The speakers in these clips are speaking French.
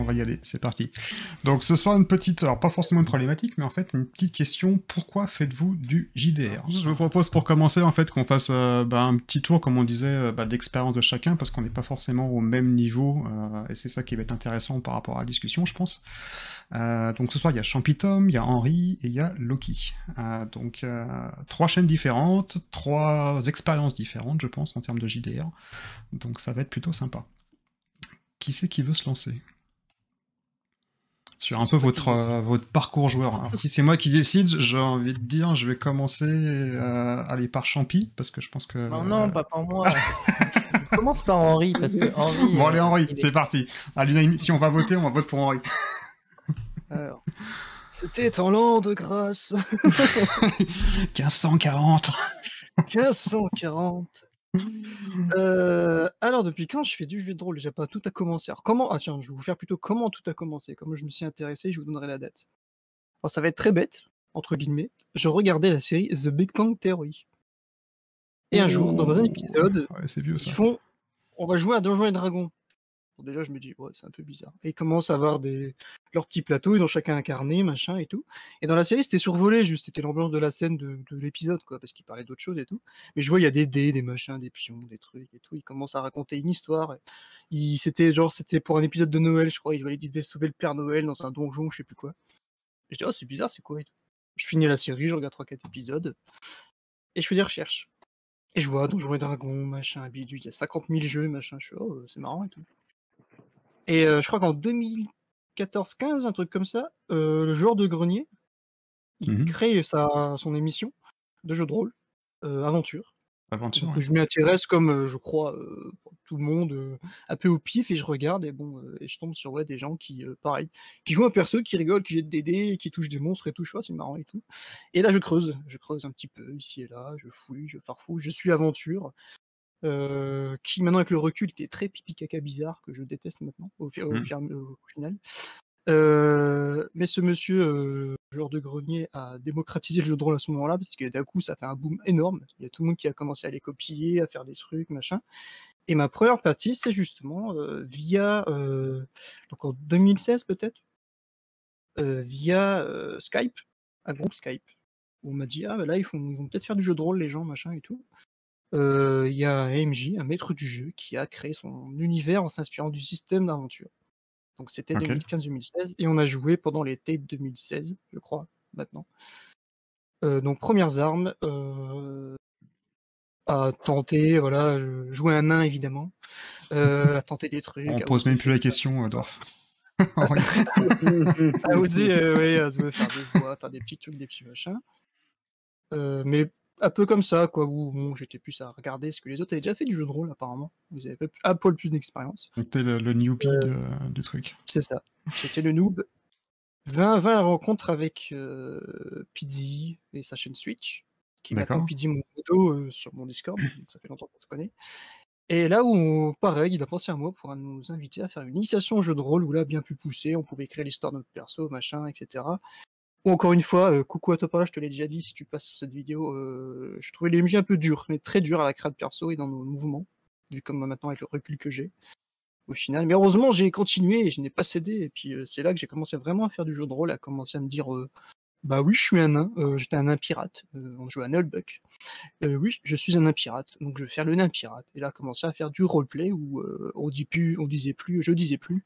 va y aller, c'est parti. Donc ce soir, une petite, alors pas forcément une problématique, mais en fait une petite question, pourquoi faites-vous du JDR? Je vous propose pour commencer en fait qu'on fasse un petit tour, comme on disait, d'expérience de chacun, parce qu'on n'est pas forcément au même niveau, et c'est ça qui va être intéressant par rapport à la discussion, je pense. Donc ce soir, il y a Champitom, il y a Henri et il y a Loki. Donc 3 chaînes différentes, 3 expériences différentes, je pense, en termes de JDR. Donc ça va être plutôt sympa. Qui c'est qui veut se lancer sur un peu votre parcours joueur? Alors, si c'est moi qui décide, j'ai envie de dire, je vais commencer aller par Champi, parce que je pense que... Non, pas par moi. Je commence par Henri, parce que Henri... Bon, allez, Henri, c'est parti. Allez, si on va voter, on va voter pour Henri. Alors, c'était en l'an de grâce. 1540. 1540. Alors, depuis quand je fais du jeu de rôle? Déjà, pas tout a commencé. Alors, comment... Ah tiens, je vais vous faire plutôt comment tout a commencé. Comment je me suis intéressé, je vous donnerai la date. Alors, ça va être très bête, entre guillemets. Je regardais la série The Big Bang Theory. Et un jour, dans un épisode, Ouais, c'est vieux, ça. ils font... On va jouer à Donjons et Dragons. Bon, déjà, je me dis, ouais, c'est un peu bizarre. Et ils commencent à avoir leurs petits plateaux, ils ont chacun un carnet, machin et tout. Et dans la série, c'était survolé, juste, c'était l'ambiance de la scène de l'épisode, quoi, parce qu'ils parlaient d'autres choses et tout. Mais je vois, il y a des dés, des machins, des pions, des trucs et tout. Ils commencent à raconter une histoire. C'était pour un épisode de Noël, je crois. Ils devaient sauver le Père Noël dans un donjon, je sais plus quoi. Et je dis, oh, c'est bizarre, c'est quoi et tout. Je finis la série, je regarde 3-4 épisodes. Et je fais des recherches. Et je vois Donjons et Dragons, machin, bidule, il y a 50 000 jeux, machin. Je fais, oh, c'est marrant et tout. Et je crois qu'en 2014-15, un truc comme ça, le joueur de grenier, il crée son émission de jeu de rôle, Aventure. Aventure, Donc, ouais. je m'y intéresse comme, je crois, tout le monde, un peu au pif, et je regarde, et bon, et je tombe sur des gens qui, pareil, qui jouent un perso, qui rigolent, qui jettent des dés, qui touchent des monstres et tout, je vois, c'est marrant et tout. Et là, je creuse un petit peu, ici et là, je fouille, je farfouille, je suis Aventure. Qui maintenant avec le recul était très pipi caca bizarre, que je déteste maintenant au final. Mais ce monsieur, joueur de grenier, a démocratisé le jeu de rôle à ce moment-là, parce que d'un coup ça fait un boom énorme. Il y a tout le monde qui a commencé à les copier, à faire des trucs, machin. Et ma première partie, c'est justement via donc en 2016 peut-être, via Skype, un groupe Skype, où on m'a dit ah bah là ils vont peut-être faire du jeu de rôle les gens, machin et tout. Il y a AMJ, un maître du jeu, qui a créé son univers en s'inspirant du système d'aventure. Donc c'était 2015-2016, et on a joué pendant l'été 2016, je crois, maintenant. Donc premières armes, à tenter, voilà, jouer un nain évidemment, à tenter des trucs. On pose même plus la question, Dwarf. À oser, à se faire des voix, faire des petits trucs, des petits machins. Mais un peu comme ça, quoi, où bon, j'étais plus à regarder ce que les autres avaient déjà fait du jeu de rôle, apparemment. Vous avez un poil plus d'expérience. Donc t'es le newbie du truc. C'est ça. J'étais le noob. 20 à la rencontre avec Pidgey et sa chaîne Switch, qui est maintenant Pidgey mon modo sur mon Discord, donc ça fait longtemps qu'on se connaît. Et là où, pareil, il a pensé à moi pour nous inviter à faire une initiation au jeu de rôle, où là, bien plus poussé, on pouvait créer l'histoire de notre perso, machin, etc. Ou encore une fois, coucou à Topala, je te l'ai déjà dit, si tu passes sur cette vidéo, je trouvais les MJ un peu durs, mais très durs à la création de perso et dans nos mouvements, vu comme maintenant avec le recul que j'ai, au final. Mais heureusement, j'ai continué et je n'ai pas cédé, et puis c'est là que j'ai commencé vraiment à faire du jeu de rôle, à commencer à me dire, bah oui, je suis un nain, j'étais un nain pirate, on jouait à Nullbuck. Oui, je suis un nain pirate, donc je vais faire le nain pirate. Et là, commencer à faire du roleplay où je disais plus,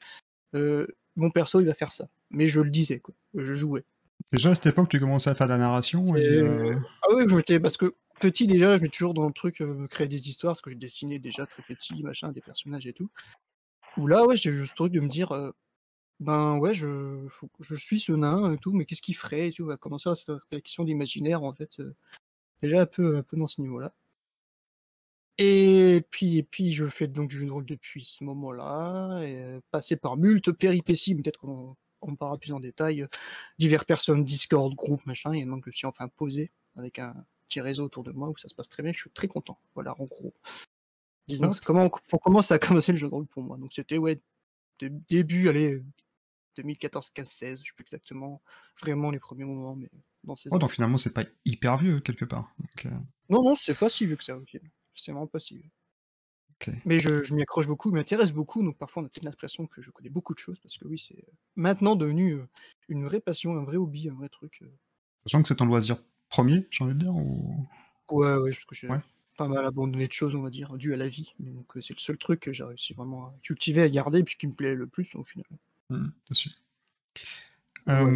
mon perso il va faire ça. Mais je le disais, quoi, je jouais. Déjà à cette époque, tu commençais à faire de la narration Ah oui, parce que petit déjà, je mets toujours dans le truc créer des histoires, parce que je dessinais déjà très petit, machin, des personnages et tout. Où là, ouais, j'ai ce truc de me dire, ben ouais, je suis ce nain et tout, mais qu'est-ce qu'il ferait et tout, on va commencer à cette réflexion d'imaginaire en fait, déjà un peu dans ce niveau-là. Et puis je fais donc du jeu de rôle depuis ce moment-là, et passé par moult péripéties, peut-être qu'on en parlera plus en détail, diverses personnes, Discord, groupe, machin, et donc je me suis enfin posé avec un petit réseau autour de moi où ça se passe très bien, je suis très content. Voilà, en gros. Disons, comment ça a commencé le jeu de rôle pour moi? Donc c'était début, allez, 2014, 15, 16, je sais plus exactement vraiment les premiers moments, mais dans ces donc finalement c'est pas hyper vieux quelque part. Donc, Non, c'est pas si vieux que ça, ok. C'est vraiment pas si vieux. OK. Mais je m'y accroche beaucoup, je m'intéresse beaucoup, donc parfois on a peut-être l'impression que je connais beaucoup de choses parce que oui, c'est, maintenant devenu, une vraie passion, un vrai hobby, un vrai truc. Sachant que c'est ton loisir premier, j'ai envie de dire, ou Ouais, ouais, parce que j'ai ouais? pas mal abandonné de choses, on va dire, dues à la vie, mais donc c'est le seul truc que j'ai réussi vraiment à cultiver, à garder et puis qui me plaît le plus au final. Dessus. Voilà.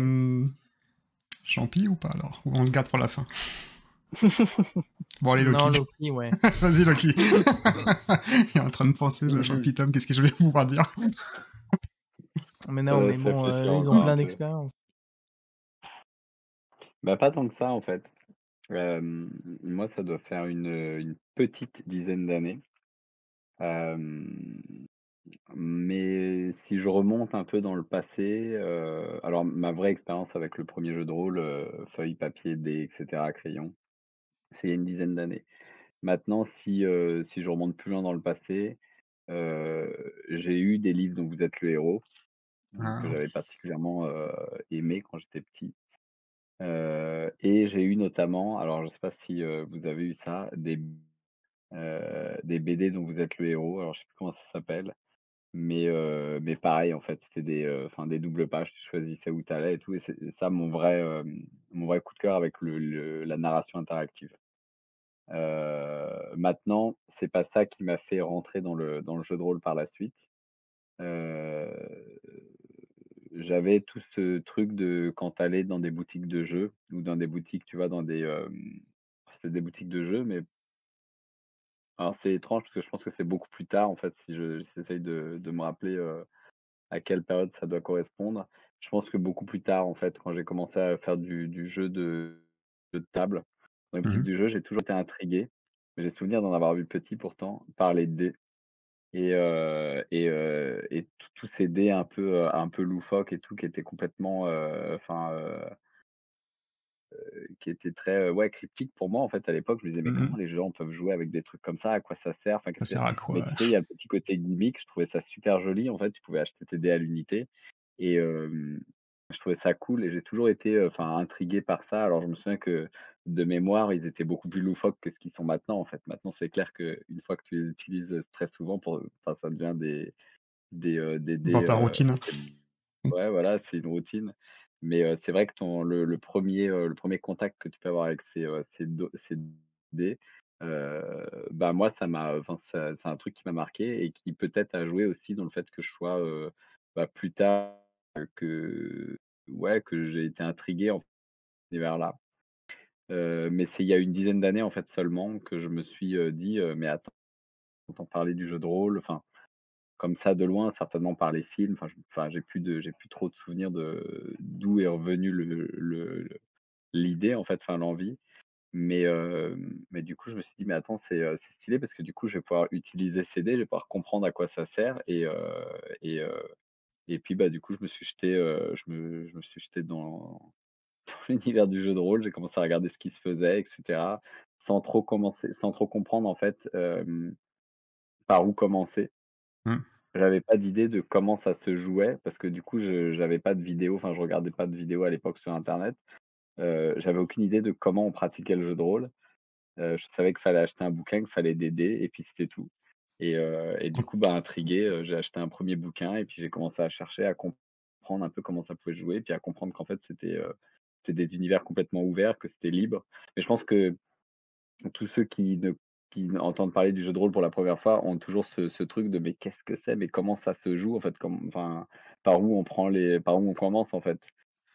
Champi ou pas alors? Ou on le garde pour la fin? Bon allez Non, Loki, Loki, ouais. vas-y Loki. Il est en train de penser, Champi Tom, qu'est-ce que je vais pouvoir dire? Mais non, mais Laisse bon, réfléchir eux, ils ont encore un plein peu. d'expérience. Bah, pas tant que ça, en fait. Moi, ça doit faire une petite dizaine d'années. Hem, mais si je remonte un peu dans le passé, alors ma vraie expérience avec le premier jeu de rôle, feuille, papier, dés et cetera, crayon, c'est il y a une dizaine d'années. Maintenant, si je remonte plus loin dans le passé, j'ai eu des livres dont vous êtes le héros, que Ah, j'avais particulièrement, aimé quand j'étais petit. Et j'ai eu notamment, alors je sais pas si, vous avez eu ça, des BD dont vous êtes le héros, alors je sais plus comment ça s'appelle, mais pareil en fait, c'était enfin des doubles pages, tu choisissais où tu allais et tout et c'est ça mon vrai coup de cœur avec la narration interactive. Maintenant, c'est pas ça qui m'a fait rentrer dans le jeu de rôle par la suite. Heu, J'avais tout ce truc de quand tu allais dans des boutiques de jeux ou dans des boutiques, tu vois, c'était des boutiques de jeux, mais alors c'est étrange parce que je pense que c'est beaucoup plus tard en fait, si j'essaye de me rappeler, à quelle période ça doit correspondre. Je pense que beaucoup plus tard en fait, quand j'ai commencé à faire du jeu de table, dans les boutiques mmh du jeu, j'ai toujours été intrigué. J'ai souvenir d'en avoir vu petit pourtant, par les dés et tous ces dés un peu loufoques et tout qui étaient complètement, qui était très, ouais, cryptique pour moi, en fait, à l'époque. Je me disais: «Mais comment les gens peuvent jouer avec des trucs comme ça? À quoi ça sert? Enfin, Ça qu'est-ce que» sert à mais quoi? tu sais, il y a le petit côté gimmick, je trouvais ça super joli, en fait. Tu pouvais acheter tes dés à l'unité et je trouvais ça cool et j'ai toujours été, enfin, intrigué par ça. Alors je me souviens que, de mémoire, ils étaient beaucoup plus loufoques que ce qu'ils sont maintenant, en fait. Maintenant, c'est clair qu'une fois que tu les utilises, très souvent enfin, ça devient des Dans dés, ta routine? enfin, ouais, voilà, c'est une routine. Mais, c'est vrai que le 1er contact que tu peux avoir avec ces dés, bah, moi, enfin, ça c'est un truc qui m'a marqué et qui peut-être a joué aussi dans le fait que je sois, bah, plus tard, que ouais, que j'ai été intrigué en cet univers-là. Mais c'est il y a une dizaine d'années, en fait, seulement que je me suis, dit, «Mais attends, on entend parler du jeu de rôle», enfin comme ça de loin, certainement par les films, enfin j'ai plus trop de souvenirs de d'où est revenue l'idée en fait, enfin l'envie. Mais du coup, je me suis dit: «Mais attends, c'est stylé parce que du coup, je vais pouvoir utiliser ces dés, je vais pouvoir comprendre à quoi ça sert» et heu et puis, bah, du coup, je me suis jeté dans dans l'univers du jeu de rôle. J'ai commencé à regarder ce qui se faisait et cetera, sans trop comprendre en fait, par où commencer. Mmh. J'avais pas d'idée de comment ça se jouait parce que du coup, je j'avais pas de vidéo, enfin, je regardais pas de vidéos à l'époque sur internet. J'avais aucune idée de comment on pratiquait le jeu de rôle. Je savais qu'il fallait acheter un bouquin, qu'il fallait des dés et puis c'était tout et du Donc coup, bah, intrigué, j'ai acheté un premier bouquin et puis j'ai commencé à chercher, à comprendre un peu comment ça pouvait jouer, puis à comprendre qu'en fait, c'était des univers complètement ouverts, que c'était libre. Mais je pense que tous ceux qui entendent parler du jeu de rôle pour la première fois ont toujours ce truc de: «Mais qu'est-ce que c'est? Mais comment ça se joue en fait? Enfin, par où on commence en fait?»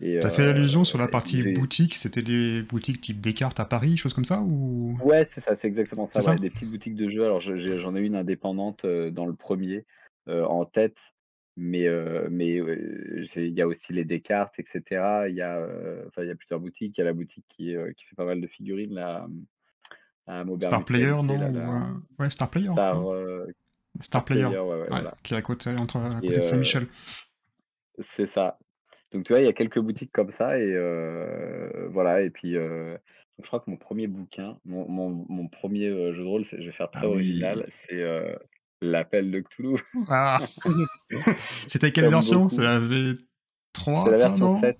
et tu fait allusion sur la donc partie boutique, c'était des boutiques type Descartes à Paris, choses comme ça ou? ouais, c'est ça, c'est exactement C'est ça, ça? ouais, des petites boutiques de jeux. Alors j'en ai une indépendante, dans le premier en tête, il y a aussi les Descartes et cetera. Enfin, il y a plusieurs boutiques. Il y a la boutique qui fait pas mal de figurines là, à Maubert Star Player, Mutualité non? là, Ou, la ouais, Star Player, Star, non? Star Star Player, Player, ouais, ouais, ouais, voilà qui est à et côté de Saint-Michel. c'est ça. Donc tu vois, il y a quelques boutiques comme ça et voilà et puis, je crois que mon premier bouquin, mon 1er, jeu de rôle, je vais faire très Ah oui! original, c'est, L'Appel de Cthulhu. Ah! C'était quelle J'aime version? C'est beaucoup. la C'est la V3, ça, version non? 7,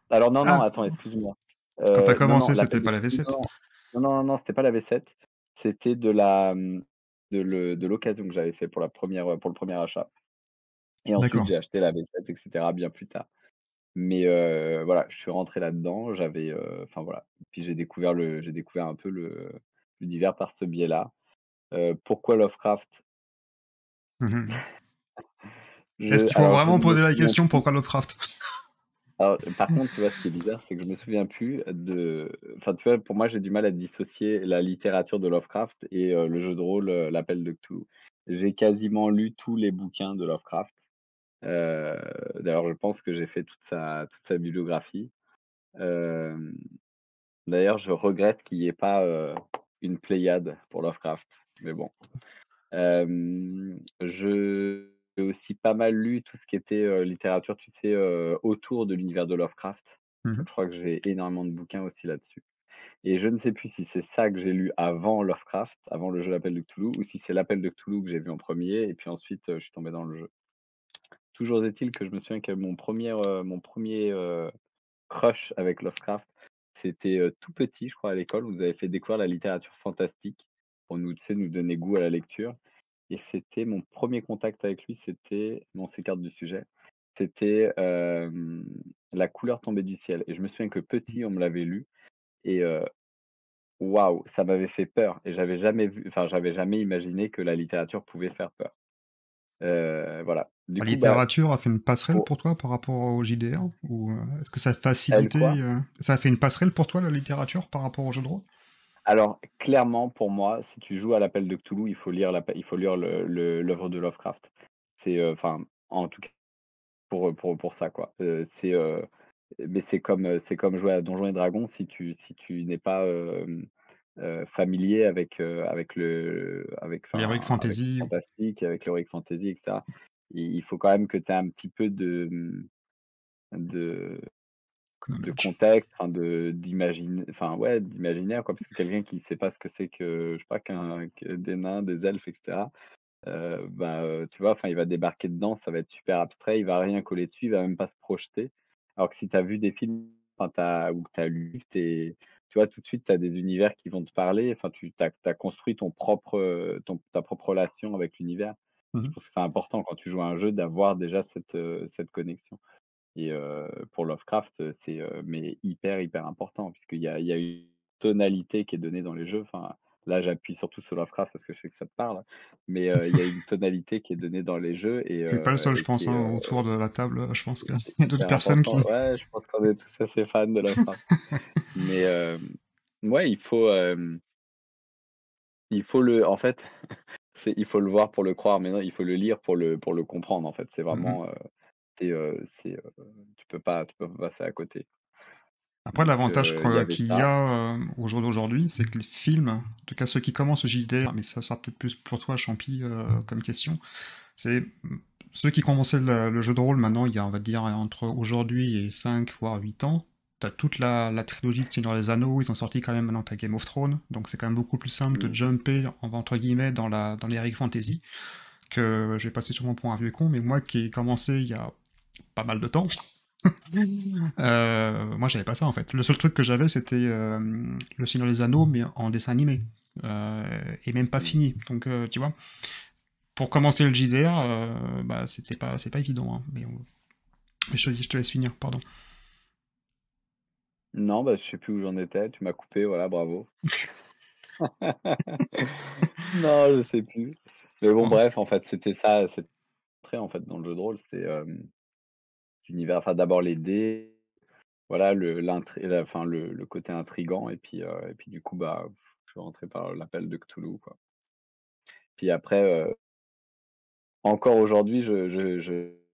alors non, non, Ah! attends, excuse-moi. Quand tu as Non, non, commencé, L'Appel c'était de pas la Cthulhu, V7? non, non, non, non, non, c'était pas la V7, c'était de la, de l'occasion que j'avais fait pour le premier achat et ensuite D'accord. j'ai acheté la V7 et cetera bien plus tard. Mais voilà, je suis rentré là-dedans, enfin voilà, puis j'ai découvert un peu l'univers par ce biais-là. Pourquoi Lovecraft? Mmh. Est-ce qu'il faut Alors je vraiment ne me poser la souviens question plus. pourquoi Lovecraft? Alors par contre, tu vois, ce qui est bizarre, c'est que je me souviens plus enfin, tu vois, pour moi, j'ai du mal à dissocier la littérature de Lovecraft et le jeu de rôle, L'Appel de Cthulhu. J'ai quasiment lu tous les bouquins de Lovecraft. Heu, D'ailleurs, je pense que j'ai fait toute sa bibliographie. Hem D'ailleurs, je regrette qu'il y ait pas, une Pléiade pour Lovecraft, mais bon. J'ai aussi pas mal lu tout ce qui était, littérature, tu sais, autour de l'univers de Lovecraft. Mmh. Donc je crois que j'ai énormément de bouquins aussi là-dessus et je ne sais plus si c'est ça que j'ai lu avant Lovecraft, avant le jeu L'Appel de Cthulhu ou si c'est L'Appel de Cthulhu que j'ai vu en premier et puis ensuite, je suis tombé dans le jeu. Toujours est-il que je me souviens que mon premier crush avec Lovecraft, c'était, tout petit, je crois, à l'école. On nous avait fait découvrir la littérature fantastique pour nous, tu sais, nous donner goût à la lecture et c'était mon premier contact avec lui, c'était on s'écarte du sujet, c'était, La couleur tombée du ciel et je me souviens que petit, on me l'avait lu et waouh, ça m'avait fait peur et j'avais jamais imaginé que la littérature pouvait faire peur. Voilà. Du La coup, bah, littérature a fait une passerelle pour pour toi par rapport au JDR? Ou, est-ce que ça a elle facilité, quoi? ça a fait une passerelle pour toi, la littérature, par rapport au jeu de rôle? Alors, clairement, pour moi, si tu joues à l'Appel de Cthulhu, il faut lire l'œuvre de Lovecraft. C'est, enfin, en tout cas pour ça, quoi. Mais c'est comme jouer à Donjons& et Dragons si tu n'es pas, familier L'heroic avec le fantasy, fantastique, avec l'heroic fantasy et cetera. Il faut quand même que tu aies un petit peu de de knowledge. contexte, enfin enfin ouais, d'imaginaire quoi, parce que quelqu'un qui sait pas ce que c'est je sais pas que des nains, des elfes et cetera, tu vois, enfin il va débarquer dedans, ça va être super abstrait, il va rien coller dessus, il va même pas se projeter. Alors que si tu as vu des films, enfin ou que tu as lu, tu vois, tout de suite, tu as des univers qui vont te parler, enfin tu as construit ta propre relation avec l'univers. Je Mmh. pense que c'est important quand tu joues à un jeu d'avoir déjà cette connexion. Et pour Lovecraft, c'est, mais hyper, hyper important puisqu'il y a une tonalité qui est donnée dans les jeux. Enfin, là, j'appuie surtout sur Lovecraft parce que je sais que ça te parle, mais il y a une tonalité qui est donnée dans les jeux Je suis pas le seul, je et qui pense, est, hein, autour de la table, je pense qu'il c'est y a d'autres hyper personnes qui important. Ouais, je pense qu'on est tous assez fans de Lovecraft. Mais ouais, il faut en fait, il faut le voir pour le croire, mais non, il faut le lire pour le comprendre, en fait. C'est mmh mh. vraiment, tu peux pas passer à côté. Après, Donc l'avantage il y avait qu'il y ça. a, au jour d'aujourd'hui, c'est que les films, en tout cas ceux qui commencent le JDR, mais ça sera peut-être plus pour toi, Champy, comme question, c'est, ceux qui commençaient le jeu de rôle maintenant, il y a, on va dire, entre aujourd'hui et 5 voire 8 ans, t'as toute la trilogie de Seigneur des Anneaux, ils ont sorti quand même maintenant tu Game of Thrones, donc c'est quand même beaucoup plus simple de Mmh. jumper, entre guillemets, dans l'Eric Fantasy, que je vais passer sûrement pour un vieux con, mais moi qui ai commencé il y a pas mal de temps, moi, j'avais pas ça en fait. Le seul truc que j'avais, c'était Le Seigneur des Anneaux, mais en dessin animé. Et même pas Mmh. fini. Donc, tu vois, pour commencer le JDR, bah, c'est pas évident. Hein. Mais je te laisse finir, pardon. Non, bah, je sais plus où j'en étais, tu m'as coupé, voilà, bravo. Non, je sais plus. Mais bon, Bon, bref, en fait, c'était ça, c'est très en fait, dans le jeu de rôle, l'univers, enfin, d'abord les dés, voilà, le côté intriguant et puis du coup, bah, je suis rentré par l'Appel de Cthulhu, quoi. Puis après, encore aujourd'hui,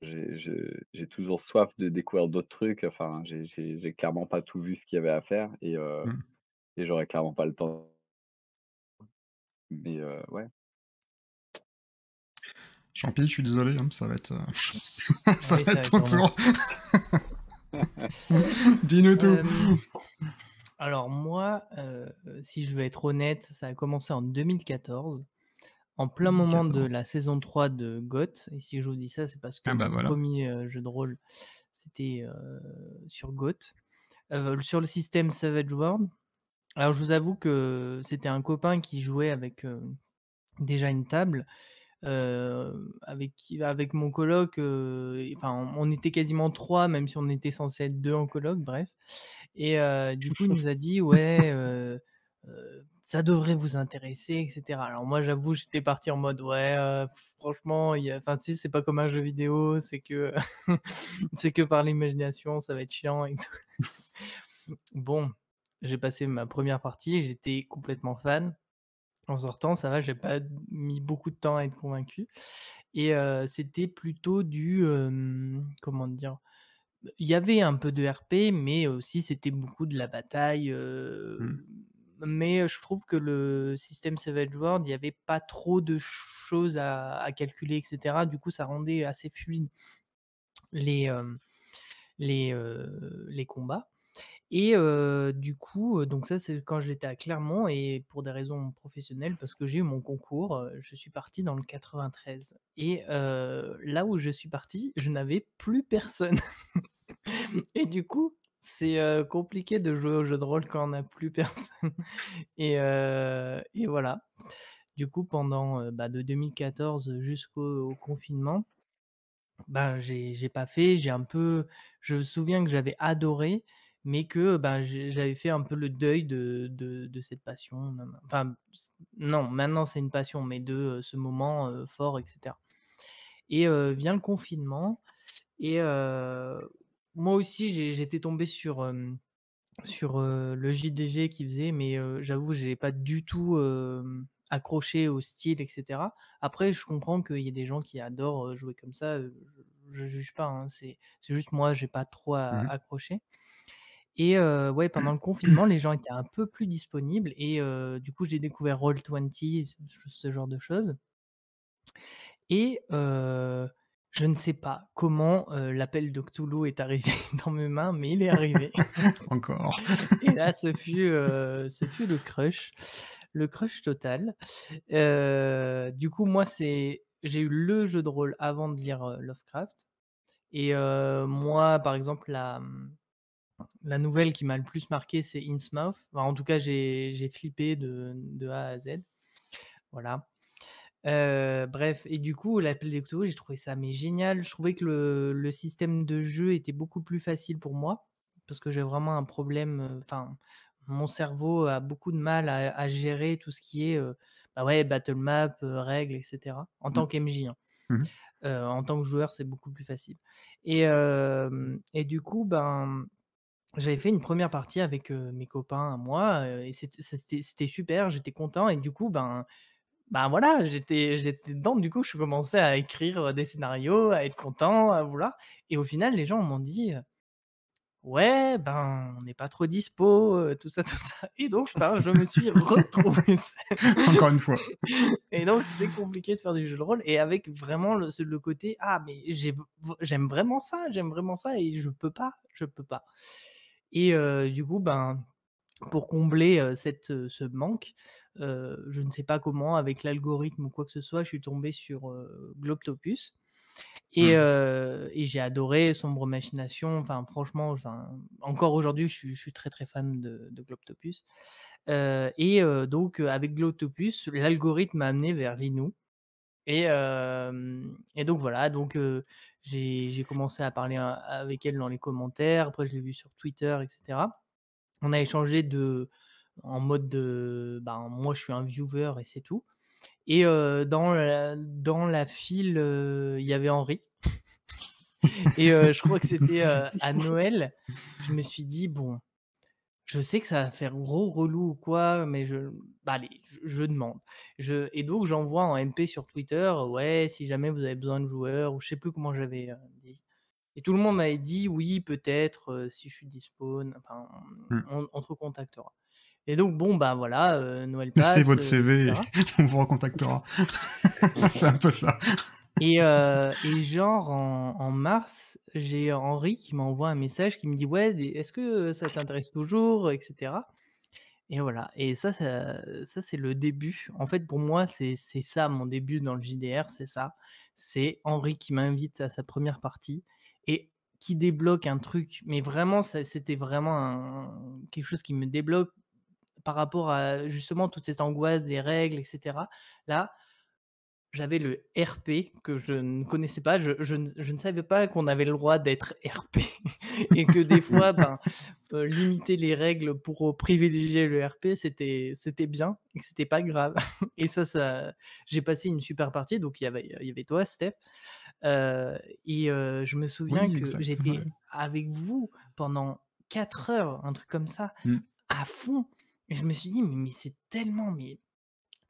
j'ai toujours soif de découvrir d'autres trucs, enfin, j'ai clairement pas tout vu ce qu'il y avait à faire hmm. et j'aurais clairement pas le temps. Mais ouais. Champi, je suis désolé, hein, ça va être, ça Oui, va ça va être être ton à moi. tour. Dis-nous tout. Euh, alors moi, si je veux être honnête, ça a commencé en 2014, en plein moment de 2014. la saison 3 de GOT. Et si je vous dis ça, c'est parce que Ah bah mon voilà. premier jeu de rôle, c'était sur GOT, sur le système Savage World. Alors je vous avoue que c'était un copain qui jouait avec déjà une table avec mon coloc, enfin, on était quasiment 3, même si on était censé être 2 en coloc, bref. Et du coup, il nous a dit: «Ouais, ça devrait vous intéresser» et cetera. Alors moi, j'avoue, j'étais parti en mode: «Ouais, franchement, il y a enfin, tu sais, c'est pas comme un jeu vidéo, c'est que c'est que par l'imagination, ça va être chiant et tout». Bon, j'ai passé ma première partie, j'étais complètement fan. En sortant, ça va, j'ai pas mis beaucoup de temps à être convaincu et c'était plutôt comment dire? Il y avait un peu de RP, mais aussi c'était beaucoup de la bataille, Mmh. mais je trouve que le système Savage World, il y avait pas trop de choses à calculer et cetera. Du coup, ça rendait assez fluide les, les combats. Et du coup, donc ça, c'est quand j'étais à Clermont et pour des raisons professionnelles, parce que j'ai eu mon concours, je suis parti dans le 93 et là où je suis parti, je n'avais plus personne et du coup, c'est, compliqué de jouer au jeu de rôle quand on n'a plus personne et voilà. Du coup, pendant, bah, de 2014 jusqu'au au confinement, ben, j'ai pas fait, j'ai un peu je me souviens que j'avais adoré, mais que, ben, j'avais fait un peu le deuil de cette passion, enfin, non, maintenant c'est une passion, mais de, ce moment, fort et cetera et vient le confinement et moi aussi j'étais tombé sur, le JDG qu'ils faisaient, mais j'avoue, j'ai pas du tout, accroché au style et cetera. Après, je comprends qu'il y ait des gens qui adorent, jouer comme ça, je juge pas, hein, c'est juste moi, j'ai pas trop Mmh. accroché et ouais, pendant le confinement, les gens étaient un peu plus disponibles et du coup, j'ai découvert Roll20, ce genre de choses et je ne sais pas comment, l'appel de Cthulhu est arrivé dans mes mains, mais il est arrivé. Encore. Et là, ce fut le crush total. Du coup, moi, j'ai eu le jeu de rôle avant de lire, Lovecraft et moi, par exemple, la nouvelle qui m'a le plus marqué, c'est Innsmouth. Enfin, en tout cas, j'ai flippé de A à Z, voilà. Bref et du coup, l'appel des Cthulhu, j'ai trouvé ça mais génial. Je trouvais que le système de jeu était beaucoup plus facile pour moi, parce que j'ai vraiment un problème, enfin, mon cerveau a beaucoup de mal à gérer tout ce qui est, bah, ouais, battle map, règles et cetera, en Mmh. tant qu'MJ, hein. Mmh. En tant que joueur, c'est beaucoup plus facile et du coup, ben, j'avais fait une première partie avec, mes copains à moi, et c'était super, j'étais content et du coup, ben, voilà, j'étais dedans, du coup, je commençais à écrire, des scénarios, à être content, à vouloir et au final, les gens m'ont dit, «Ouais, ben, on n'est pas trop dispo, tout ça, tout ça» et donc ben, je me suis retrouvé seul Encore une fois. et donc c'est compliqué de faire du jeu de rôle et avec vraiment le côté: «Ah mais j'aime vraiment ça et je peux pas» et du coup, ben, pour combler, ce manque, je ne sais pas comment, avec l'algorithme ou quoi que ce soit, je suis tombé sur, Globtopus Mmh. et j'ai adoré Sombre Machination. Enfin, franchement, enfin, encore aujourd'hui, je suis très, très fan de Globtopus, et donc avec Globtopus, l'algorithme m'a amené vers Linou et donc voilà, donc j'ai commencé à parler avec elle dans les commentaires. Après, je l'ai vue sur Twitter et cetera. On a échangé en mode de, ben, moi je suis un viewer et c'est tout et dans la file, il y avait Henri et je crois que c'était, à Noël. Je me suis dit: «Bon, je sais que ça va faire gros relou ou quoi, mais bah, allez, je demande». Et donc j'envoie en MP sur Twitter: «Ouais, si jamais vous avez besoin de joueurs» ou je sais plus comment j'avais, dit et tout le monde m'avait dit: «Oui, peut-être, si je suis dispo, enfin, Mmh. on te recontactera». Et donc bon, bah, voilà, Noël Laissez passe, votre CV et cetera on vous recontactera. C'est un peu ça. et genre en mars, j'ai Henri qui m'envoie un message qui me dit: «Ouais, des est-ce que, ça t'intéresse toujours?» et cetera et voilà et ça c'est le début. En fait, pour moi, c'est ça mon début dans le JDR, c'est ça. C'est Henri qui m'invite à sa première partie et qui débloque un truc, mais vraiment c'était vraiment quelque chose qui me débloque par rapport à justement toute cette angoisse des règles et cetera, là, j'avais le RP que je ne connaissais pas. Je ne savais pas qu'on avait le droit d'être RP et que des fois, ben, limiter les règles pour, privilégier le RP, c'était bien et que c'était pas grave et ça j'ai passé une super partie, donc il y avait toi, Steph, et je me souviens Oui, que exact, ouais. j'étais avec vous pendant 4 heures, un truc comme ça, Mmh. à fond et je me suis dit: «Mais c'est tellement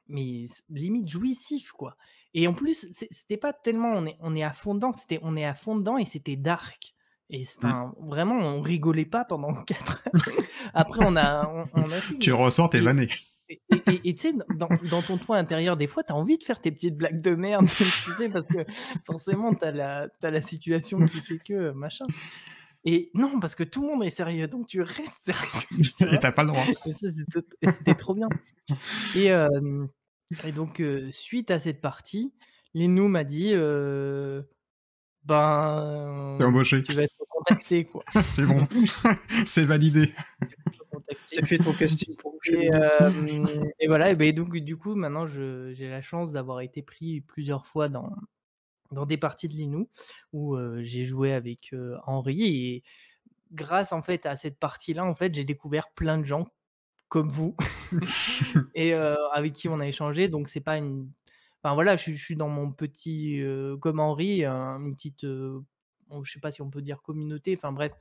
limite jouissif, quoi» et en plus, c'était pas tellement on est à fond dedans, on est à fond dedans et c'était dark et Mmh. enfin, vraiment, on rigolait pas pendant 4 heures. Après on a fait Tu mais ressors, tu es et vanné. et tu sais, dans ton toit intérieur, des fois, tu as envie de faire tes petites blagues de merde, tu sais? Parce que forcément, tu as la situation qui fait que, machin et non, parce que tout le monde est sérieux, donc tu restes sérieux, tu Et vois? tu pas le droit. Et ça, c'était trop bien et donc suite à cette partie, Linou m'a dit, Tu es «Ben, embauché. tu vas être recontacté, quoi». C'est bon. C'est validé. Tu Recontacté fait ton casting pour chez et Lino. et voilà et beh, donc du coup, maintenant j'ai la chance d'avoir été pris plusieurs fois dans des parties de Linou où, j'ai joué avec, Henri et grâce, en fait, à cette partie-là, en fait, j'ai découvert plein de gens comme vous et avec qui on a échangé donc c'est pas une enfin voilà, je suis dans mon petit, comme Henri, une petite, bon, je sais pas si on peut dire communauté, enfin bref,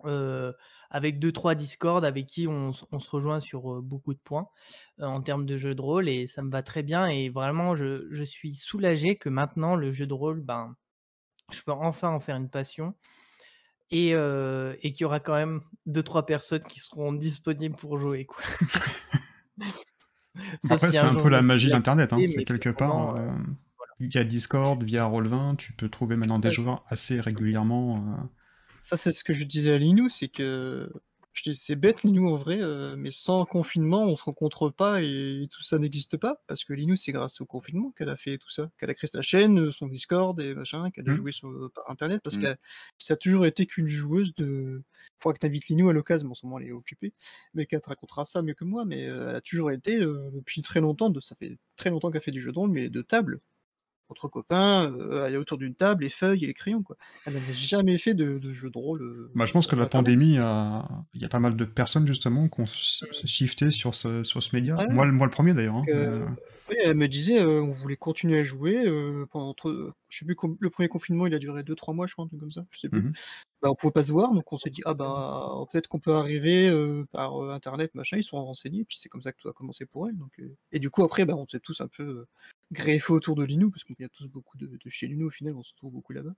heu, avec deux trois Discord avec qui on se rejoint sur, beaucoup de points, en termes de jeux de rôle et ça me va très bien et vraiment je suis soulagé que maintenant le jeu de rôle, ben, je peux enfin en faire une passion et qu'il y aura quand même deux trois personnes qui seront disponibles pour jouer, quoi. Bah, Sauf après, si c'est un un jour peu je me la trouve magie la d'internet, hein. communauté, C'est mais pour quelque le part, moment, via Discord, via Roll20, tu peux trouver maintenant des Ouais, joueurs assez régulièrement, ça, c'est ce que je disais à Linou, c'est que je dis: «C'est bête Linou en vrai, mais sans confinement, on se rencontre pas et tout ça n'existe pas». Parce que Linou, c'est grâce au confinement qu'elle a fait tout ça, qu'elle a créé sa chaîne, son Discord et machin, qu'elle a mmh. joué par internet parce Mmh. que ça a toujours été qu'une joueuse de faudra que tu invites Linou à l'occasion, mais en ce moment elle est occupée, mais qu'elle te racontera ça mieux que moi, mais elle a toujours été, depuis très longtemps ça fait très longtemps qu'elle fait du jeu de rôle, mais de table. Entre copains, aller autour d'une table, les feuilles et les crayons, quoi. Elle n'avait jamais fait de jeu de rôle, Bah, je pense que la internet. pandémie il y a pas mal de personnes justement qui ont shifté sur ce média. Ouais, ouais, Moi le premier d'ailleurs, hein, donc oui, elle me disait, on voulait continuer à jouer, pendant je sais plus le premier confinement, il a duré 2-3 mois, je crois, un truc comme ça, je sais plus. mmh. Bah, on pouvait pas se voir, donc on s'est dit: «Ah bah, peut-être qu'on peut arriver, par, internet, machin». Ils se sont renseignés, puis c'est comme ça que tout a commencé pour elle, donc et du coup après, bah, on s'est tous un peu, greffés autour de Linou, parce qu'on vient tous beaucoup de chez Linou, au final, on se retrouve beaucoup là-bas.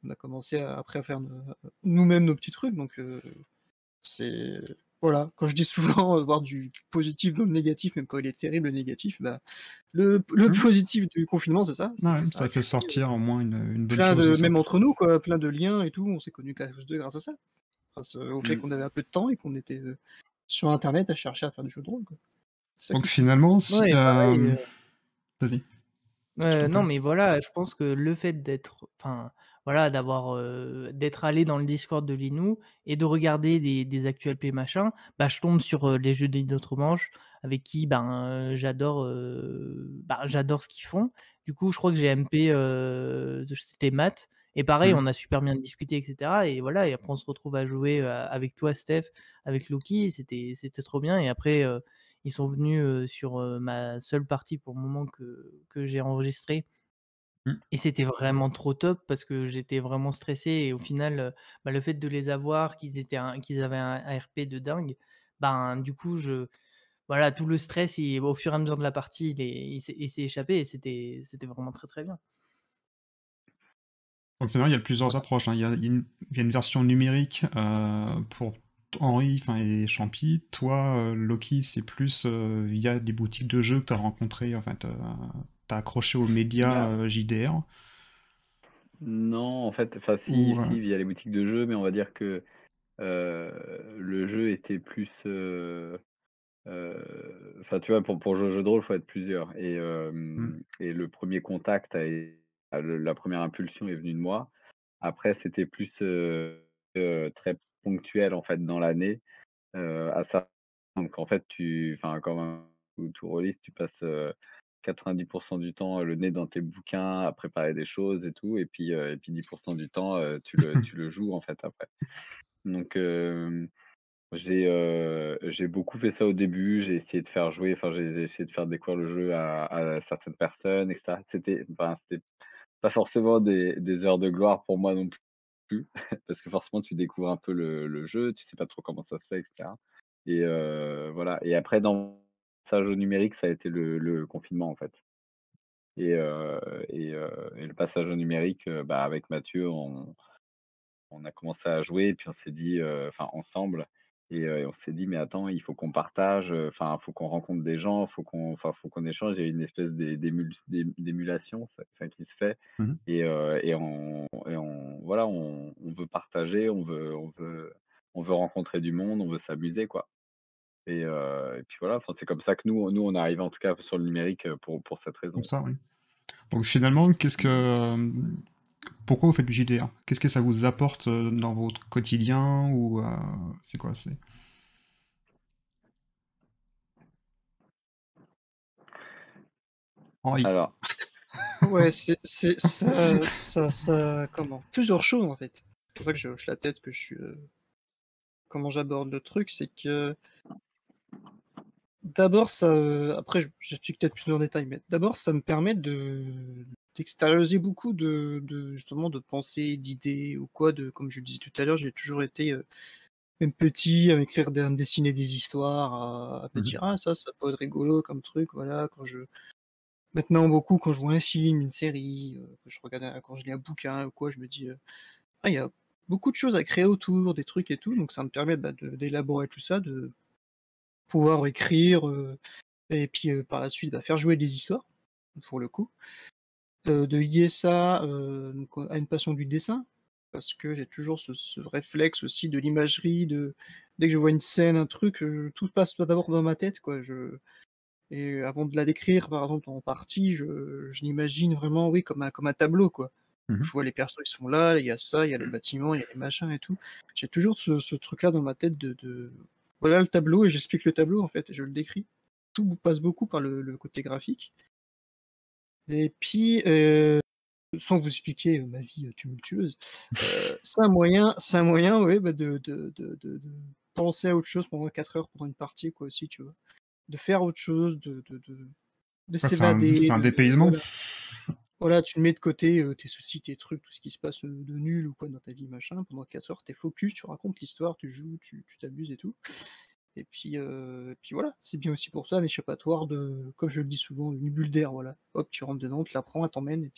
On a commencé après à faire nous-mêmes nos petits trucs, donc c'est voilà, quand je dis souvent, voir du positif dans le négatif, même quand il est terrible le négatif, bah, le Mmh. positif du confinement, c'est ça, c'est Ouais, que ça a ça fait créé, sortir au moins une bonne plein chose de de ça. même entre nous quoi, plein de liens et tout, on s'est connus qu'à cause de grâce à ça. Grâce, au fait Mmh. qu'on avait un peu de temps et qu'on était, sur internet à chercher à faire du jeu de rôle, quoi. C'est ça qui Donc est cool. finalement si, ouais, pareil, vas-y, je t'en non, prie. mais voilà, je pense que le fait voilà, d'être allé dans le Discord de Linou et de regarder des actual play machin, bah, je tombe sur, les jeux des d'autres manches avec qui, ben, j'adore ce qu'ils font. Du coup, je crois que j'ai MP, c'était Matt et pareil, Mmh. on a super bien discuté et cetera et voilà et après on se retrouve à jouer, avec toi, Steph, avec Loki, c'était trop bien et après, ils sont venus, sur, ma seule partie pour le moment que j'ai enregistrée Mmh. et c'était vraiment trop top parce que j'étais vraiment stressé et au final, bah, le fait de les avoir, qu'ils avaient un RP de dingue, ben, du coup, voilà, tout le stress au fur et à mesure de la partie, il s'est échappé et c'était vraiment très, très bien. Au final, il y a plusieurs Voilà. approches, hein. Il y a une version numérique, pour Henri, enfin et Champy. Toi, Loki, c'est plus, via des boutiques de jeux que tu as rencontrées, en fait, tu accroché aux médias, Bah, JDR non, en fait, enfin si, ou, si, via les boutiques de jeux, mais on va dire que, le jeu était plus, enfin, tu vois, pour jouer au jeu de rôle, il faut être plusieurs mmh, et le premier contact la première impulsion est venue de moi. Après, c'était plus, très ponctuel, en fait, dans l'année, à Donc en fait, comme tout rôliste, tu passes 90% du temps le nez dans tes bouquins à préparer des choses et tout, et puis 10% du temps tu le joues en fait après. Donc j'ai beaucoup fait ça au début. J'ai essayé de faire jouer, j'ai essayé de faire découvrir le jeu à certaines personnes, etc. C'était pas forcément des heures de gloire pour moi non plus, parce que forcément tu découvres un peu le jeu, tu sais pas trop comment ça se fait, etc. Et voilà. Et après, dans le passage au numérique, ça a été le confinement en fait. Et, et le passage au numérique, avec Mathieu, on a commencé à jouer et puis on s'est dit, ensemble, et on s'est dit: «Mais attends, il faut qu'on partage, faut qu'on rencontre des gens, faut qu'on échange». Il y a une espèce d'émulation, qui se fait, Mmh. voilà, on veut partager, on veut rencontrer du monde, on veut s'amuser, quoi. Et puis voilà, c'est comme ça que nous on est arrivés en tout cas sur le numérique, pour cette Comme raison. ça, oui. Donc finalement, pourquoi vous faites du JDR? Qu'est-ce que ça vous apporte, dans votre quotidien ou, c'est quoi? C'est Henri. Alors, Ouais, c'est ça comment? Plusieurs choses, en fait. C'est pour ça que je hoche la tête, que je suis, comment j'aborde le truc, c'est que d'abord ça, après j'explique peut-être plus en détail, mais d'abord ça me permet d'extérioriser beaucoup de justement de pensées, d'idées ou quoi, comme je le disais tout à l'heure, j'ai toujours été, même petit, à m'écrire à me dessiner des histoires, à me Mmh. dire: «Ah ça peut être rigolo comme truc», voilà, maintenant beaucoup quand je vois un film, une série, que je regarde quand je lis un bouquin ou quoi, je me dis, «Ah il y a beaucoup de choses à créer autour, des trucs et tout», donc ça me permet, d'élaborer tout ça, de pouvoir écrire, et puis, par la suite, faire jouer des histoires, pour le coup. De lier ça, donc à une passion du dessin, parce que j'ai toujours ce réflexe aussi de l'imagerie, dès que je vois une scène, un truc, tout passe d'abord dans ma tête, quoi. Et avant de la décrire, par exemple, en partie, je l'imagine vraiment, oui, comme un tableau, quoi. Mmh. Je vois les persos, ils sont là, il y a ça, il y a le bâtiment, il y a les machins et tout. J'ai toujours ce truc-là dans ma tête voilà le tableau et j'explique le tableau, en fait, et je le décris. Tout passe beaucoup par le côté graphique et puis, sans vous expliquer, ma vie, tumultueuse, c'est un moyen, ouais, de penser à autre chose pendant 4 heures pendant une partie, quoi, aussi, tu vois? De faire autre chose, de Ouais, c'est s'évader, un dépaysement. voilà, tu mets de côté, tes soucis, tes trucs, tout ce qui se passe, de nul ou quoi dans ta vie, machin. Pendant 4 heures, tu es focus, tu racontes l'histoire, tu joues, tu t'amuses et tout et puis voilà, c'est bien aussi pour ça, un échappatoire comme je le dis souvent, une bulle d'air, voilà. Hop, tu rentres dedans, tu la prends, elle t'emmène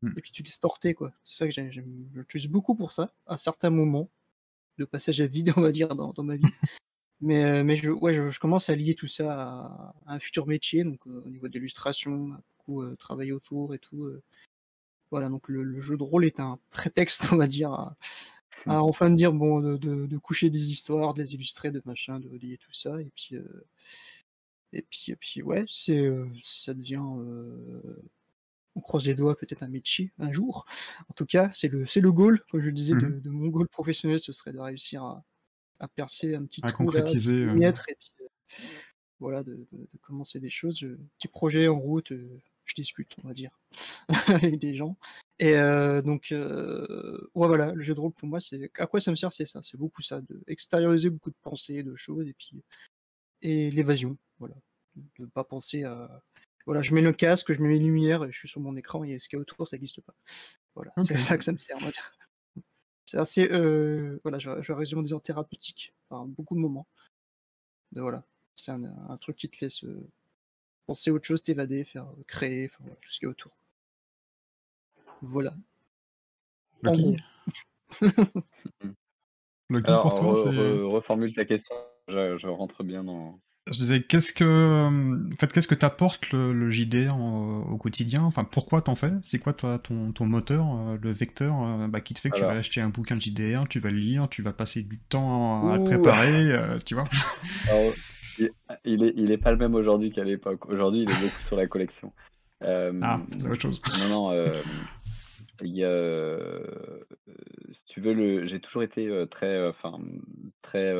Mmh. et puis tu te laisses porter, quoi. C'est ça que j'aime je l'utilise beaucoup pour ça, à certains moments, de passage à vide, on va dire, dans ma vie. Mais je commence à lier tout ça à un futur métier, donc au niveau de l'illustration, à beaucoup, travailler autour et tout, voilà, donc le jeu de rôle est un prétexte, on va dire, à enfin me dire: «Bon, de coucher des histoires, de les illustrer, de machin, de lier tout ça» et puis ouais, ça devient, on croise les doigts, peut-être un métier, un jour. En tout cas, c'est le goal, comme je le disais, Mmh. de mon goal professionnel, ce serait de réussir à percer un petit À trou là, de concrétiser, m'y être et puis, voilà, de commencer des choses, petits projets en route, je discute, on va dire, avec des gens donc ouais, voilà, le jeu de rôle pour moi, c'est à quoi ça me sert, c'est ça, c'est beaucoup ça, de extérioriser beaucoup de pensées, de choses et l'évasion, voilà. De pas penser à voilà, je mets le casque, je mets mes lumières et je suis sur mon écran et ce qu'il y a autour, ça existe pas. Voilà, c'est à OK. ça que ça me sert, on va dire. C'est assez, voilà, je vais résumer en disant thérapeutique, par beaucoup de moments. Voilà, c'est un truc qui te laisse, penser à autre chose, t'évader, faire, créer, enfin voilà, tout ce qu'il y a autour. Voilà, en Lucky? gros. Mmh. Lucky Alors pour toi, c'est reformule ta question, je rentre bien dans. je disais, en fait, qu'est-ce que t'apporte le JDR au quotidien? Enfin, pourquoi t'en fais? C'est quoi, toi, ton moteur, le vecteur, qui te fait que tu vas Alors, acheter un bouquin de JDR, tu vas le lire, tu vas passer du temps à le ouh! préparer, tu vois? Alors, il il est pas le même aujourd'hui qu'à l'époque. Aujourd'hui, il est beaucoup sur la collection. Ah, c'est autre chose. Non, non, il y a, si tu veux, j'ai toujours été, très, très,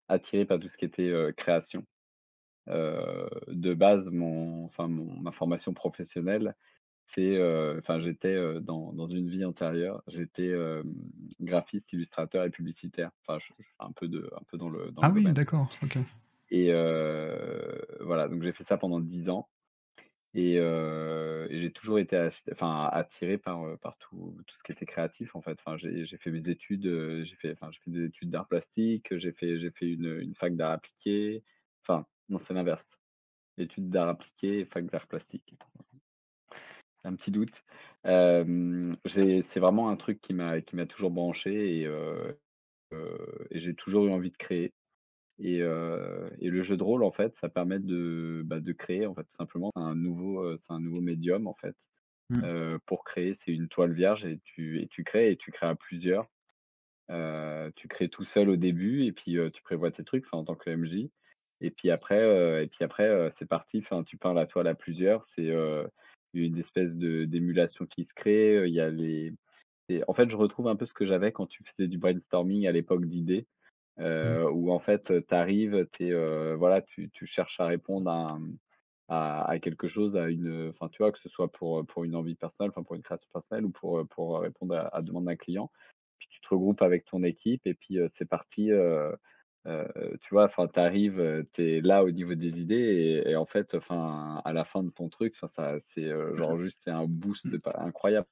attiré par tout ce qui était, création. De base, ma formation professionnelle, enfin, j'étais, dans une vie antérieure, j'étais, graphiste, illustrateur et publicitaire. Enfin, je fais un peu dans Ah le oui, domaine d'accord, OK. et voilà, donc j'ai fait ça pendant 10 ans et j'ai toujours été attiré par tout ce qui était créatif, en fait. Enfin, j'ai fait mes études, j'ai fait des études d'art plastique, j'ai fait une fac d'art appliqué. Enfin, non, c'est l'inverse. Études d'art appliqué, fac d'art plastique. Un petit doute. C'est vraiment un truc qui m'a toujours branché et j'ai toujours eu envie de créer et le jeu de rôle, en fait, ça permet de créer, en fait, tout simplement. C'est un nouveau médium, en fait, Mmh. pour créer. C'est une toile vierge et tu crées à plusieurs. Tu crées tout seul au début et puis, tu prévois tes trucs, enfin, en tant que MJ et puis après, c'est parti. Enfin, tu peins la toile à plusieurs. Une espèce d'émulation qui se crée, il y a les et en fait, je retrouve un peu ce que j'avais quand tu faisais du brainstorming à l'époque d'idées, Mmh. où en fait, tu arrives, voilà, tu cherches à répondre à quelque chose, enfin, tu vois, que ce soit pour une envie personnelle, enfin, pour une création personnelle ou pour répondre à demande d'un client. Puis tu te regroupes avec ton équipe et puis, c'est parti, tu vois? Enfin, tu arrives, tu es là au niveau des idées et en fait, enfin, à la fin de ton truc, enfin, genre juste c'est un boost pas incroyable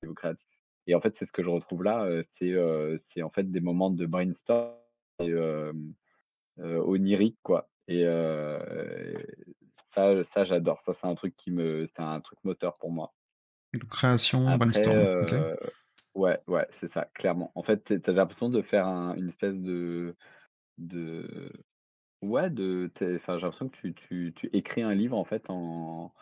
au niveau créatif et en fait, c'est ce que je retrouve là, c'est en fait des moments de brainstorm et onirique quoi ça j'adore. Ça, c'est un truc moteur pour moi. Donc création, Après, brainstorm, OK. ouais, ouais, c'est ça, clairement. En fait, tu l'impression de faire une espèce de ouais, enfin, j'ai l'impression que tu écris un livre, en fait, en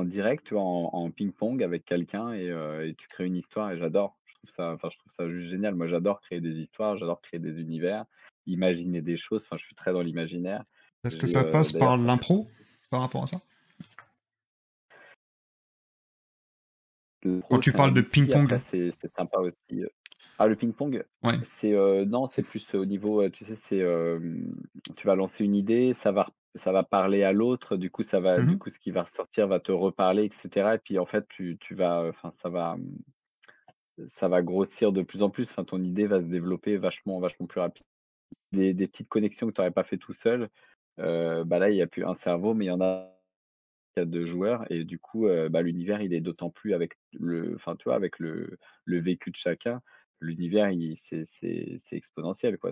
direct, tu vois, en ping-pong avec quelqu'un et tu crées une histoire et j'adore. Je trouve ça juste génial. Moi, j'adore créer des histoires, j'adore créer des univers, imaginer des choses. Enfin, je suis très dans l'imaginaire. Est-ce que J'ai, ça passe d'ailleurs, par l'impro, par rapport à ça? le Quand pro, tu c'est un parles de outil, après ping-pong? c'est sympa aussi, le ping-pong? Ouais. Non, c'est plus au niveau, tu sais, tu vas lancer une idée, ça va parler à l'autre, Mmh du mh. coup, ce qui va ressortir va te reparler et cetera et puis, en fait, tu vas, enfin, ça va grossir de plus en plus, enfin, ton idée va se développer vachement plus rapide. Des petites connexions que tu aurais pas fait tout seul, bah, là, il y a plus un cerveau, mais il y en a 2 joueurs et du coup, l'univers, il est d'autant plus avec enfin, tu vois, avec le vécu de chacun, l'univers, c'est exponentiel, quoi.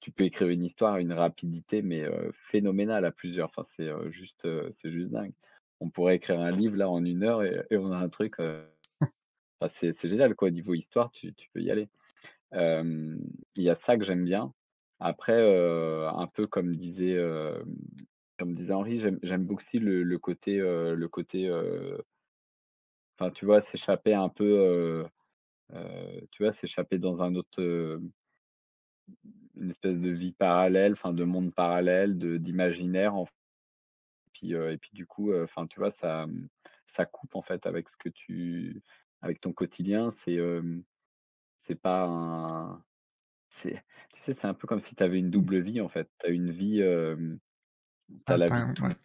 Tu peux écrire une histoire à une rapidité, mais phénoménale à plusieurs. Enfin, c'est juste dingue. On pourrait écrire un livre, là, en 1 heure et on a un truc, enfin, c'est génial, quoi. Niveau histoire, tu peux y aller. Il y a ça que j'aime bien. Après, un peu comme disait Henri, j'aime beaucoup aussi enfin, tu vois, s'échapper un peu, tu vois, s'échapper dans une espèce de vie parallèle, enfin, de monde parallèle, d'imaginaire, et puis du coup, enfin, tu vois, ça coupe, en fait, avec ton quotidien. C'est pas un c'est Tu sais, c'est un peu comme si tu avais une Mmh. double vie, en fait. Tu as une vie, tu as Ah, la vie de tu tout le ouais.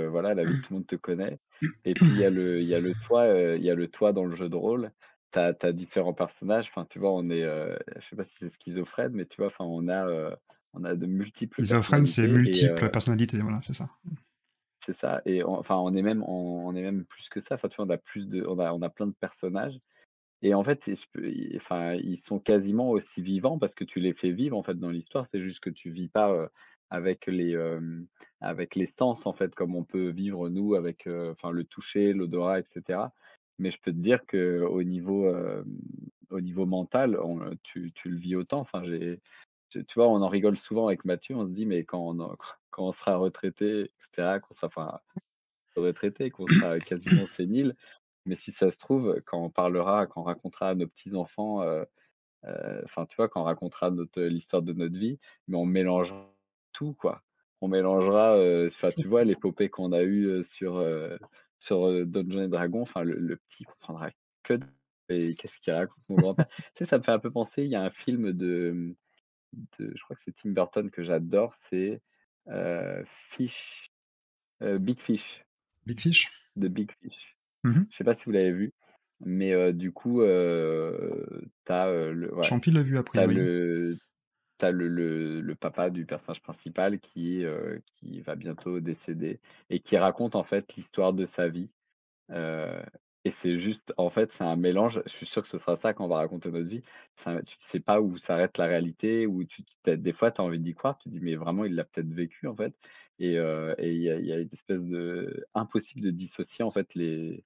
monde, voilà, la vie que tout le monde te connaît et puis il y a le toi dans le jeu de rôle. Tu as différents personnages, enfin, tu vois, je sais pas si c'est schizophrène, mais tu vois, enfin, on a de multiples Schizophrène, c'est personnalités et multiples personnalités, voilà, c'est ça. c'est ça et on est même plus que ça. Enfin, tu vois, on a plein de personnages et en fait, c'est je peux i enfin, ils sont quasiment aussi vivants parce que tu les fais vivre, en fait, dans l'histoire. C'est juste que tu vis pas, avec avec les sens, en fait, comme on peut vivre nous avec, enfin, le toucher, l'odorat et cetera. Mais je peux te dire au niveau mental, tu le vis autant. Enfin, tu vois, on en rigole souvent avec Mathieu, on se dit: «Mais quand on sera retraité et cetera, retraité, qu'on sera quasiment sénile, mais si ça se trouve, quand on racontera à nos petits-enfants, enfin, tu vois, quand on racontera l'histoire de notre vie, mais on mélangera tout, quoi. On mélangera, enfin, tu vois, l'épopée qu'on a eue, sur Donjons& et Dragons, enfin, le petit comprendra que dalle. et qu'est-ce qu'il raconte mon grand-père? Tu sais, ça me fait un peu penser, il y a un film je crois que c'est Tim Burton que j'adore, c'est, heu, Fish, Big Fish, Big Fish? de Big Fish. Mmh. Je sais pas si vous l'avez vu, mais du coup, tu as, le ouais, Champi l'a vu a tu priori. le papa du personnage principal qui va bientôt décéder et qui raconte en fait l'histoire de sa vie. Heu et c'est juste en fait, c'est un mélange, je suis sûr que ce sera ça quand on va raconter notre vie. Tu sais pas où s'arrête la réalité, où des fois, tu as envie d'y croire, tu te dis: «Mais vraiment, il l'a peut-être vécu, en fait» et il y a une espèce de impossible de dissocier, en fait, ce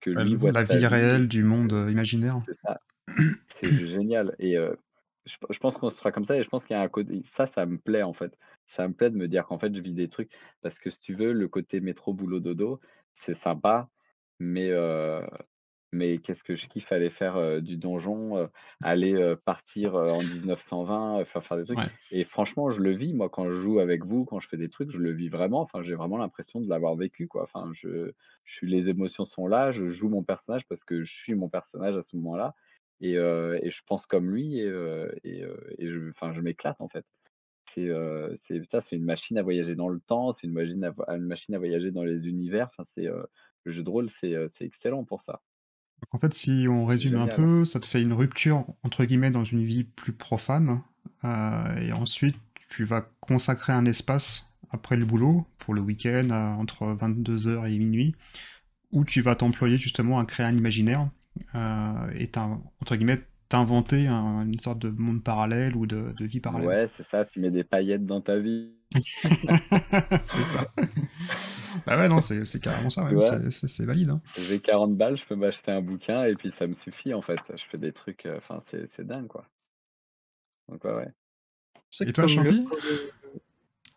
que Ouais, lui voit de la sa vie vie et réelle ce du que monde, imaginaire. c'est ça. C'est génial et je pense qu'on sera comme ça et je pense qu'il y a un côté ça me plaît, en fait. Ça me plaît de me dire qu'en fait, je vis des trucs parce que si tu veux, le côté métro boulot dodo, c'est sympa, mais qu'est-ce que je kiffe aller faire, du donjon, aller, partir, en 1920, faire des trucs Ouais. et franchement, je le vis moi quand je joue avec vous, quand je fais des trucs, je le vis vraiment. Enfin, j'ai vraiment l'impression de l'avoir vécu, quoi. Enfin, je suis les émotions sont là, je joue mon personnage parce que je suis mon personnage à ce moment-là et je pense comme lui et je m'éclate, en fait. C'est une machine à voyager dans le temps, c'est une machine à voyager dans les univers. Enfin, le jeu de rôle, c'est excellent pour ça. Donc en fait, si on C'est résume un génial. peu, ça te fait une «rupture» entre guillemets dans une vie plus profane, et ensuite tu vas consacrer un espace après le boulot, pour le week-end, entre 22 heures et minuit, où tu vas t'employer justement à créer un imaginaire, et entre guillemets, «t'inventer» une sorte de monde parallèle ou de vie parallèle. Ouais, c'est ça, tu mets des paillettes dans ta vie, C'est ça. Bah ouais, non, c'est carrément ça, tu ouais, vois? c'est valide, hein. J'ai 40 balles, je peux m'acheter un bouquin et puis ça me suffit, en fait. Je fais des trucs, enfin, c'est dingue, quoi. Donc ouais, ouais. C'est Et toi, comme Champi? comme,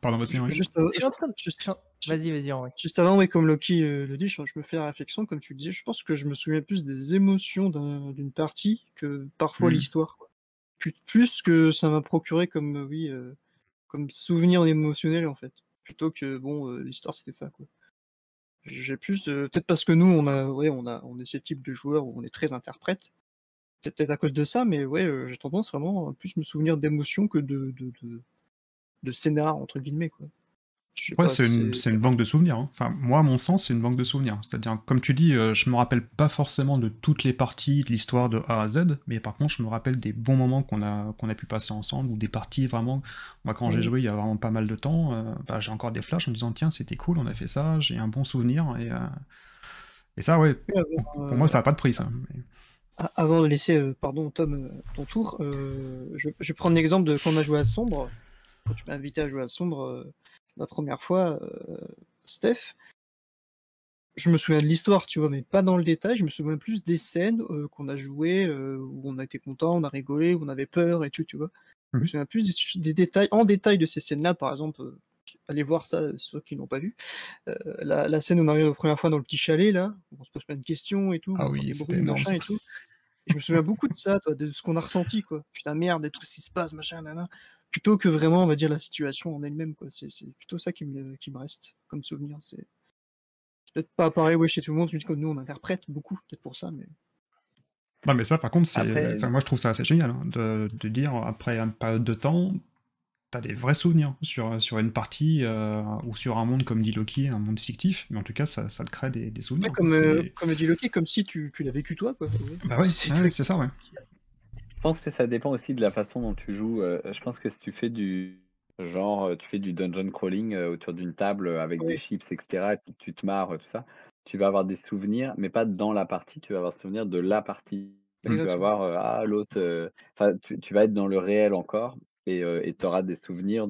Pardon, vas-y, oui. juste, Je suis en train de tiens, vas-y, Henri. juste avant, oui, comme Loki, le dit, je me fais la réflexion, comme tu le disais, je pense que je me souviens plus des émotions d'une partie que parfois Mmh. l'histoire, quoi. Plus que ça m'a procuré comme, oui, comme souvenir émotionnel, en fait. Plutôt que bon, l'histoire c'était ça, quoi. J'ai plus, peut-être parce que nous on est ces types de joueurs où on est très interprètes, peut-être à cause de ça, mais ouais, j'ai tendance vraiment à plus me souvenir d'émotions que de «scénar» entre guillemets, quoi. Je sais Ouais, pas, c'est c'est une banque de souvenirs, hein. Enfin, moi, à mon sens, c'est une banque de souvenirs. C'est-à-dire, comme tu dis, je me rappelle pas forcément de toutes les parties de l'histoire de A à Z, mais par contre, je me rappelle des bons moments qu'on a pu passer ensemble, ou des parties vraiment. Moi, quand j'ai mmh. joué il y a vraiment pas mal de temps, bah, j'ai encore des flashs en me disant, tiens, c'était cool, on a fait ça, j'ai un bon souvenir, et ça, ouais, Oui, pour moi, ça a pas de prix, ça. avant de laisser, pardon Tom, ton tour, je vais prendre l'exemple de quand on a joué à Sombre. Quand tu m'as invité à jouer à Sombre, la première fois, Steph, je me souviens de l'histoire, tu vois? Mais pas dans le détail, je me souviens plus des scènes, qu'on a jouées, où on a été content, on a rigolé, où on avait peur et tout, tu vois? Je me Mhm. souviens plus des détails en détail de ces scènes-là, par exemple, allez voir ça, ceux qui l'ont pas vu. La scène où on arrive la première fois dans le petit chalet là, où on se pose plein de questions et tout, on Ah entend oui, des c'était bruits, énorme, machin ça. et tout. Et je me souviens beaucoup de ça, toi, de ce qu'on a ressenti, quoi. Putain merde et tout ce qui se passe, machin, nin plutôt que vraiment, on va dire, la situation en elle-même, quoi. C'est plutôt ça qui me reste comme souvenir. C'est peut-être pas pareil, ouais, chez tout le monde, juste comme nous, on interprète beaucoup, peut-être pour ça, mais Non, mais ça, par contre, Après, enfin, moi, je trouve ça assez génial, hein, de dire, après une période de temps, t'as des vrais souvenirs sur une partie, ou sur un monde, comme dit Loki, un monde fictif, mais en tout cas, ça te crée des ouais, souvenirs, quoi. C'est... comme le dit Loki, comme si tu l'as vécu toi, quoi. Ouais, Bah ouais, c'est ouais, toi c'est qui ça, ouais. je pense que ça dépend aussi de la façon dont tu joues, je pense que si tu fais tu fais du dungeon crawling, autour d'une table, avec des ouais, chips et cetera et puis tu te marres, tout ça, tu vas avoir des souvenirs, mais pas dans la partie, tu vas avoir souvenir de la partie. Tu vas exactement. avoir, ah l'autre, enfin tu vas être dans le réel encore et tu auras des souvenirs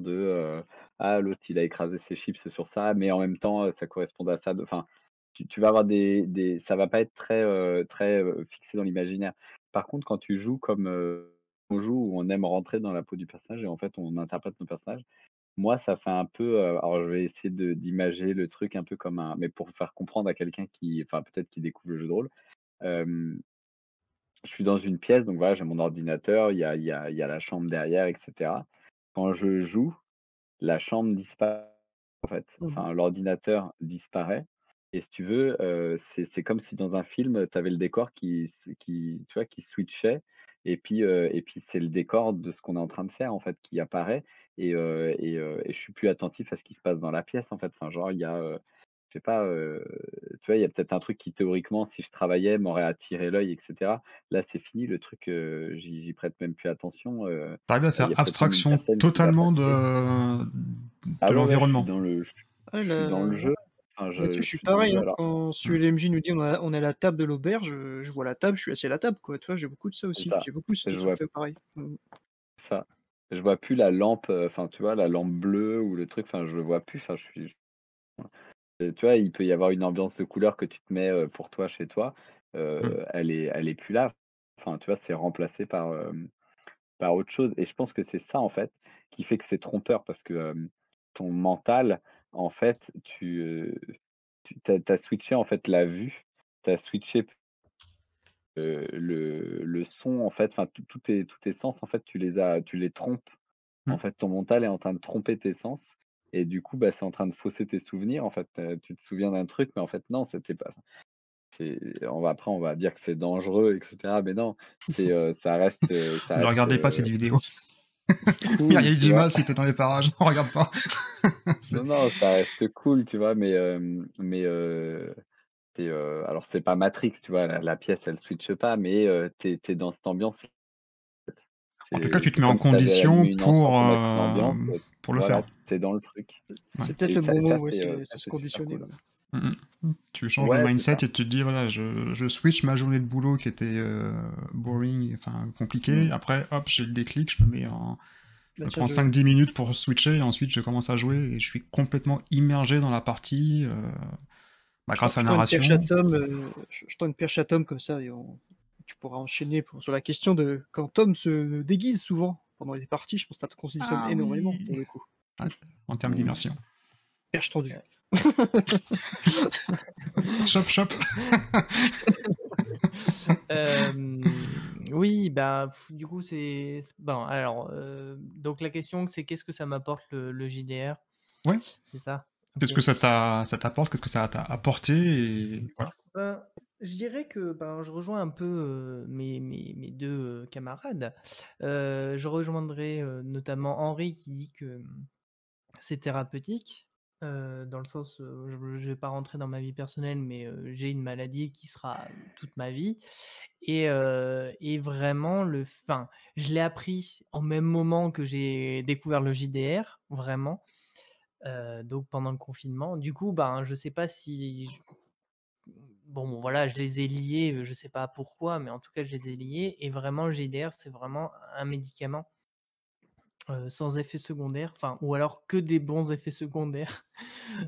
ah l'autre il a écrasé ses chips sur ça, mais en même temps, ça correspondait à ça enfin, tu vas avoir ça va pas être très, fixé dans l'imaginaire. Par contre, quand tu joues comme, on joue, où on aime rentrer dans la peau du personnage et en fait on interprète nos personnages, moi ça fait un peu, alors je vais essayer d'imager le truc un peu comme mais pour faire comprendre à quelqu'un qui enfin peut-être qui découvre le jeu de rôle. Hem, je suis dans une pièce, donc voilà, j'ai mon ordinateur, il y a la chambre derrière et cetera. Quand je joue, la chambre disparaît en fait, Mmh. enfin l'ordinateur disparaît et si tu veux, c'est comme si dans un film, tu avais le décor qui tu vois, qui switchait et puis c'est le décor de ce qu'on est en train de faire, en fait, qui apparaît et je suis plus attentif à ce qui se passe dans la pièce, en fait. Enfin, genre, il y a, je sais pas, tu vois, il y a peut-être un truc qui théoriquement, si je travaillais, m'aurait attiré l'œil et cetera. Là, c'est fini le truc, j'y prête même plus attention, T'arrives à il faire y a peut-être même une abstraction personne qui va totalement passer. Ah de ouais, l'environnement. Ah je suis dans le jeu. Enfin, là-dessus, je je suis suis dans le pareil, jeu hein. alors Quand Mmh. celui l'MJ nous dit: «On est à la table de l'auberge», je vois la table, je suis assis à la table, quoi. Tu vois? J'ai beaucoup de ça c'est aussi. ça. J'ai beaucoup ce Je vois truc-là pareil. ça. Je vois plus la lampe, enfin, tu vois, la lampe bleue ou le truc, enfin, je le vois plus. Enfin, tu vois, il peut y avoir une ambiance de couleur que tu te mets, pour toi, chez toi, Mmh. elle est plus là. Enfin, tu vois, c'est remplacé par autre chose et je pense que c'est ça, en fait, qui fait que c'est trompeur parce que, ton mental, en fait, tu as switché, en fait, la vue, tu as switché, le son, en fait, enfin, tous tes sens, en fait, tu les trompes. En Mmh. fait, ton mental est en train de tromper tes sens et du coup, bah, c'est en train de fausser tes souvenirs. En fait, tu te souviens d'un truc, mais en fait, non, c'était pas on va dire que c'est dangereux et cetera, mais non, ça Ne reste, regardez pas cette vidéo. Il y a cool, tu du vois? mal si t'es dans les parages, ne regarde pas. Non, C'est non, ça reste cool, tu vois? Alors c'est pas Matrix, tu vois? La pièce, elle switche pas, mais tu dans cette ambiance. en tout cas, tu te C'est mets en comme si tu avais condition allumé une ampoule pour mettre une ambiance, pour le voilà, faire. tu es dans le truc Ouais. C'est peut-être et le bon mot, ouais, ça, c'est se c'est super conditionner, cool. ouais. Mmh mh. Tu changes le Ouais, c'est mindset et ça. tu te dis: «Voilà, je switch ma journée de boulot qui était, boring, enfin compliquée. Mmh. Après, hop, j'ai le déclic, je Bah, me tiens, prends je 5-10 minutes pour switcher et ensuite je commence à jouer et je suis complètement immergé dans la partie, bah, je tends grâce à la je tends une perche à narration». Tom, je tends une perche à Tom comme ça et on tu pourras enchaîner sur la question de quand Tom se déguise souvent pendant les parties, je pense que ça te conditionne Ah énormément oui! pour le coup. Ouais, en termes Mmh. d'immersion. Perche tendue. Ouais. Chop, chop! Oui, bah, du coup, bon, alors, donc la question, c'est qu'est-ce que ça m'apporte le JDR? Ouais. C'est ça? OK. Qu'est-ce que ça t'apporte? Qu'est-ce que ça t'a apporté? Et voilà. Ben, je dirais que, ben, je rejoins un peu, mes 2 camarades. Je rejoindrai, notamment Henri qui dit que, c'est thérapeutique, dans le sens, je vais pas rentrer dans ma vie personnelle, mais, j'ai une maladie qui sera toute ma vie et vraiment je l'ai appris en même moment que j'ai découvert le JDR, vraiment, donc pendant le confinement. Du coup, ben, je sais pas si bon, voilà, je les ai liés, je sais pas pourquoi, mais en tout cas, je les ai liés et vraiment le JDR, c'est vraiment un médicament, sans effet secondaire, enfin ou alors que des bons effets secondaires.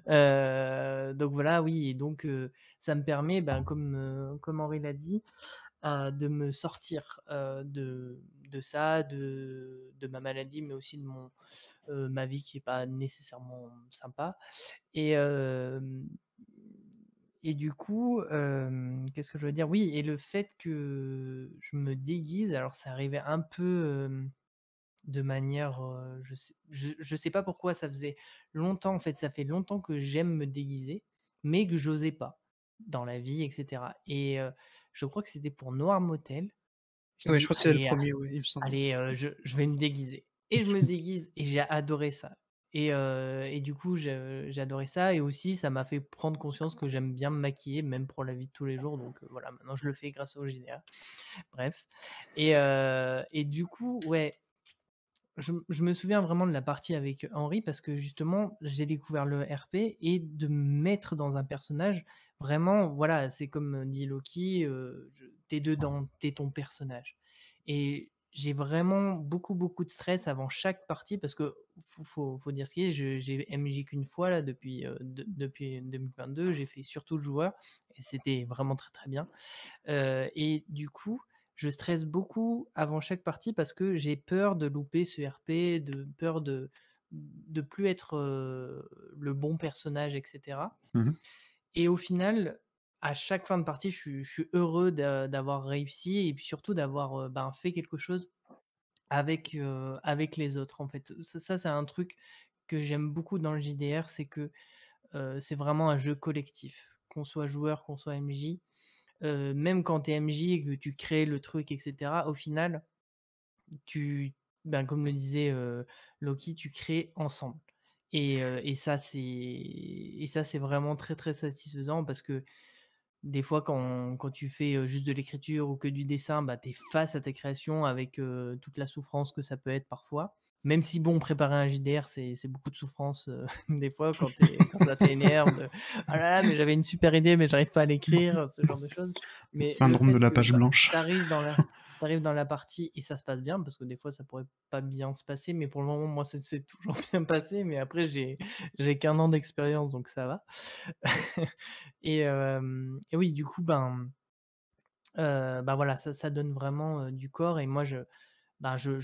Donc voilà, oui et donc ça me permet, ben, comme Henri l'a dit, de me sortir, de ça, de ma maladie, mais aussi de ma vie qui est pas nécessairement sympa et du coup, qu'est-ce que je veux dire? Oui et le fait que je me déguise, alors c'est arrivé un peu, de manière, je sais pas pourquoi ça faisait longtemps, en fait, ça fait longtemps que j'aime me déguiser, mais que j'osais pas dans la vie et cetera et je crois que c'était pour Noir Motel. J'ai Ouais, je dit: crois que c'est le «Allez, premier, ouais, il me semble. allez, je vais me déguiser» et je me déguise et j'ai adoré ça et du coup, j'ai adoré ça et aussi ça m'a fait prendre conscience que j'aime bien me maquiller, même pour la vie de tous les jours donc voilà, maintenant je le fais grâce au JDA. Bref et du coup, ouais, je me souviens vraiment de la partie avec Henri parce que justement, j'ai découvert le RP et de me mettre dans un personnage, vraiment, voilà, c'est comme dit Loki, tu dedans, t'es ton personnage et j'ai vraiment beaucoup, beaucoup de stress avant chaque partie parce que faut dire ce qui est, j'ai MJ qu'une fois là depuis 2022, j'ai fait surtout le joueur et c'était vraiment très, très bien. Et du coup, je stresse beaucoup avant chaque partie parce que j'ai peur de louper ce RP, de peur de plus être, le bon personnage et cetera Mmh. et au final, à chaque fin de partie, je suis heureux d'avoir réussi et puis surtout d'avoir, ben, fait quelque chose avec les autres, en fait. Ça, c'est un truc que j'aime beaucoup dans le JDR, c'est que, c'est vraiment un jeu collectif. qu'on soit joueur, qu'on soit MJ, même quand tu es MJ et que tu crées le truc, etc., au final, comme le disait Loki, tu crées ensemble. Et ça, c'est vraiment très très satisfaisant parce que des fois, quand tu fais juste de l'écriture ou que du dessin, tu es face à tes créations avec toute la souffrance que ça peut être parfois. Même si, bon, préparer un JDR, c'est beaucoup de souffrance des fois quand ça t'énerve. Ah là là, mais j'avais une super idée, mais j'arrive pas à l'écrire, ce genre de choses. Mais le Syndrome de fait la que page blanche. t'arrives dans la partie et ça se passe bien, parce que des fois, ça pourrait pas bien se passer, mais pour le moment, moi, c'est toujours bien passé. Mais après, j'ai qu'1 an d'expérience, donc ça va. Et oui, du coup, voilà, ça donne vraiment du corps et moi, je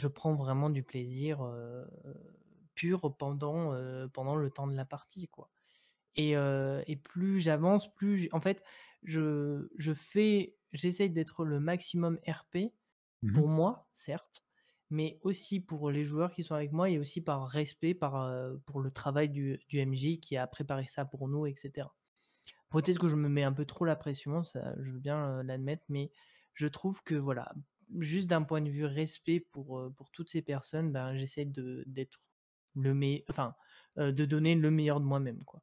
prends vraiment du plaisir pur pendant le temps de la partie, quoi. Et plus j'avance, en fait, j'essaye d'être le maximum RP Mhm. pour moi, certes, mais aussi pour les joueurs qui sont avec moi et aussi par respect pour le travail du MJ qui a préparé ça pour nous, etc. Peut-être que je me mets un peu trop la pression, ça, je veux bien l'admettre, mais je trouve que voilà, juste d'un point de vue respect pour toutes ces personnes, j'essaie d'être de donner le meilleur de moi-même, quoi.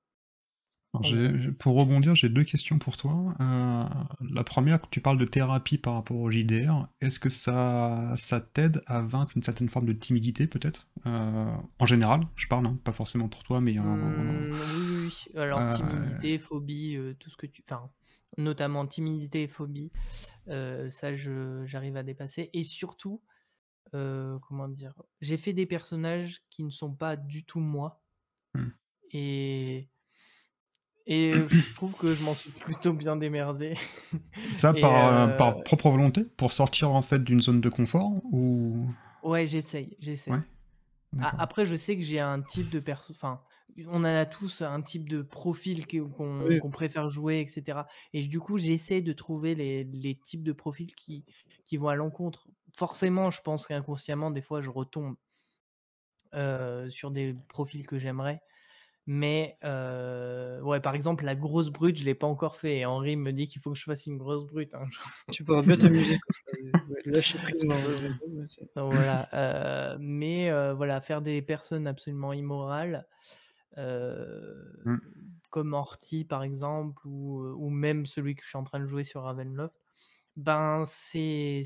Alors, En gros. pour rebondir, j'ai 2 questions pour toi. La première, tu parles de thérapie par rapport au JDR. Est-ce que ça t'aide à vaincre une certaine forme de timidité, peut-être? En général, je parle, hein, pas forcément pour toi, mais Oui, oui, oui. Alors euh, timidité, phobie, tout ce que notamment timidité et phobie, ça j'arrive à dépasser et surtout, comment dire? J'ai fait des personnages qui ne sont pas du tout moi hmm. et je trouve que je m'en suis plutôt bien démerdé. Ça et par propre volonté, pour sortir en fait d'une zone de confort, ou... ouais, Ouais, j'essaye. d'accord. Après, je sais que j'ai un type de on en a tous un type de profil Oui. qu'on préfère jouer, etc. Et du coup, j'essaie de trouver les types de profils qui vont à l'encontre. Forcément, je pense qu'inconsciemment, des fois, je retombe sur des profils que j'aimerais. Mais ouais, par exemple, la grosse brute, je l'ai pas encore fait. Et Henri me dit qu'il faut que je fasse une grosse brute un jour. Tu pourras bien t'amuser quand ouais, lâcher prise dans le jeu, ouais, Donc voilà, mais voilà, faire des personnes absolument immorales, heu, Hmm. comme Horty par exemple ou même celui que je suis en train de jouer sur Ravenloft, c'est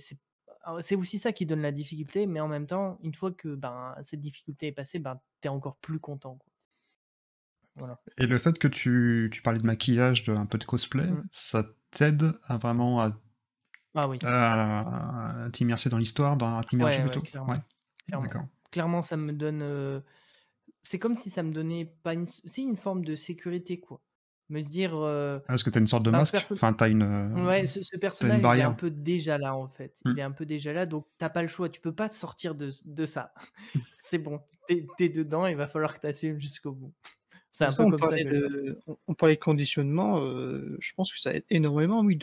aussi ça qui donne la difficulté, mais en même temps, une fois que, cette difficulté est passée, tu es encore plus content, quoi. Voilà. Et le fait que tu parlais de maquillage, un peu de cosplay, Mmh. ça t'aide à vraiment Ah oui. à t'immerser dans l'histoire, à t'immerger Ouais, ouais, plutôt? Ouais, clairement, clairement. d'accord. Clairement, ça me donne, c'est comme si ça me donnait pas une forme de sécurité, quoi. Me dire, Ah, est-ce que t'as une sorte de ce masque? perso Enfin, ouais, ce t'as une personnage, il est un barrière? peu déjà là, en fait. Hmm. Il est un peu déjà là, donc tu as pas le choix. Tu peux pas te sortir de ça. C'est bon, tu es dedans, il va falloir que tu assumes jusqu'au bout. C'est c'est un ça, peu comme ça que je vois ça. on parlait de conditionnement, je pense que ça aide énormément, oui,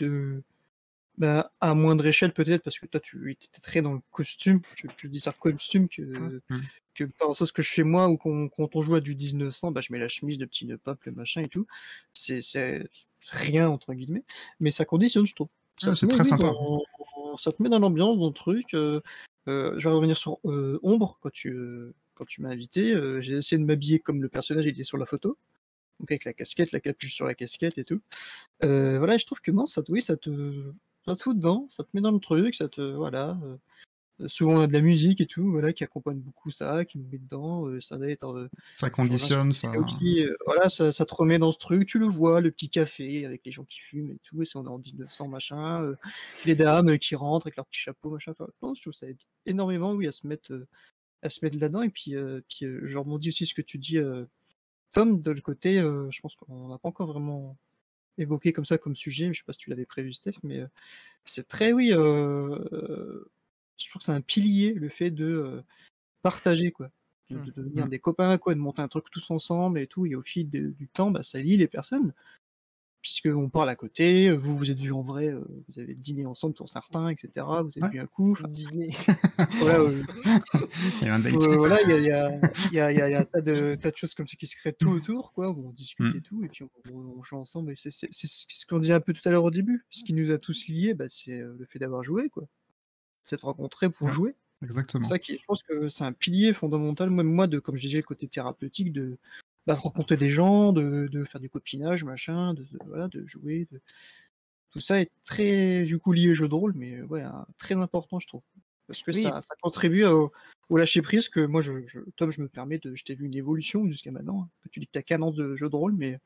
à moindre échelle peut-être parce que toi tu étais très dans le costume, je dis ça costume Mmh. Hmm. que par rapport à ce que je fais moi ou quand on joue à du 1900, je mets la chemise de petit nœud pape, le machin et tout. C'est «rien» entre guillemets, mais ça conditionne je trouve. Ça Ouais, te c'est met, très oui, sympa. ça te met dans l'ambiance, dans le truc, je vais revenir sur, Ombre quand tu m'as invité, j'ai essayé de m'habiller comme le personnage était sur la photo, donc avec la casquette, la capuche sur la casquette et tout. Voilà, je trouve que non, ça te fout dedans, ça te met dans le truc, voilà, souvent on a de la musique et tout, voilà, qui accompagne beaucoup ça, qui nous met dedans, ça va être, Ça je reviens sur conditionne, Priscilla ça... aussi, voilà, ça te remet dans ce truc, tu le vois, le petit café avec les gens qui fument et tout, et c'est on est en 1900 machin, les dames, qui rentrent avec leur petit chapeau machin, enfin, non, je trouve ça aide énormément, oui, à se mettre là-dedans et puis, je rebondis aussi sur ce que tu dis, Tom, de le côté, je pense qu'on n'a pas encore vraiment évoqué comme ça comme sujet, je sais pas si tu l'avais prévu Steph, mais, c'est très oui, je trouve que c'est un pilier le fait de, partager quoi, de Mmh. devenir Hmm. des copains quoi, de monter un truc tous ensemble et tout et au fil du temps, ça lie les personnes puisqu'on parle à côté, vous vous êtes vus en vrai, vous avez dîné ensemble pour certains, et cetera. Vous avez Ouais. bu un coup, enfin, Dîner. voilà, Il y a un date. voilà, il y a tas de choses comme ça qui se créent tout autour, quoi, où on discute et Mm. tout, et puis on joue ensemble, et c'est ce qu'on disait un peu tout à l'heure au début. Ce qui nous a tous liés, bah, c'est le fait d'avoir joué, quoi. S'être rencontrés pour Ouais, jouer. exactement. Ça qui, je pense que c'est un pilier fondamental, même moi, de, comme je disais, le côté thérapeutique, de rencontrer des gens, de faire du copinage, machin, voilà, de jouer. Tout ça est très, du coup, lié au jeu de rôle, mais ouais, très important, je trouve. Parce que Oui, ça contribue au lâcher prise que moi, Tom, je me permets je t'ai vu une évolution jusqu'à maintenant, hein. Tu dis que t'as qu'un an de jeu de rôle, mais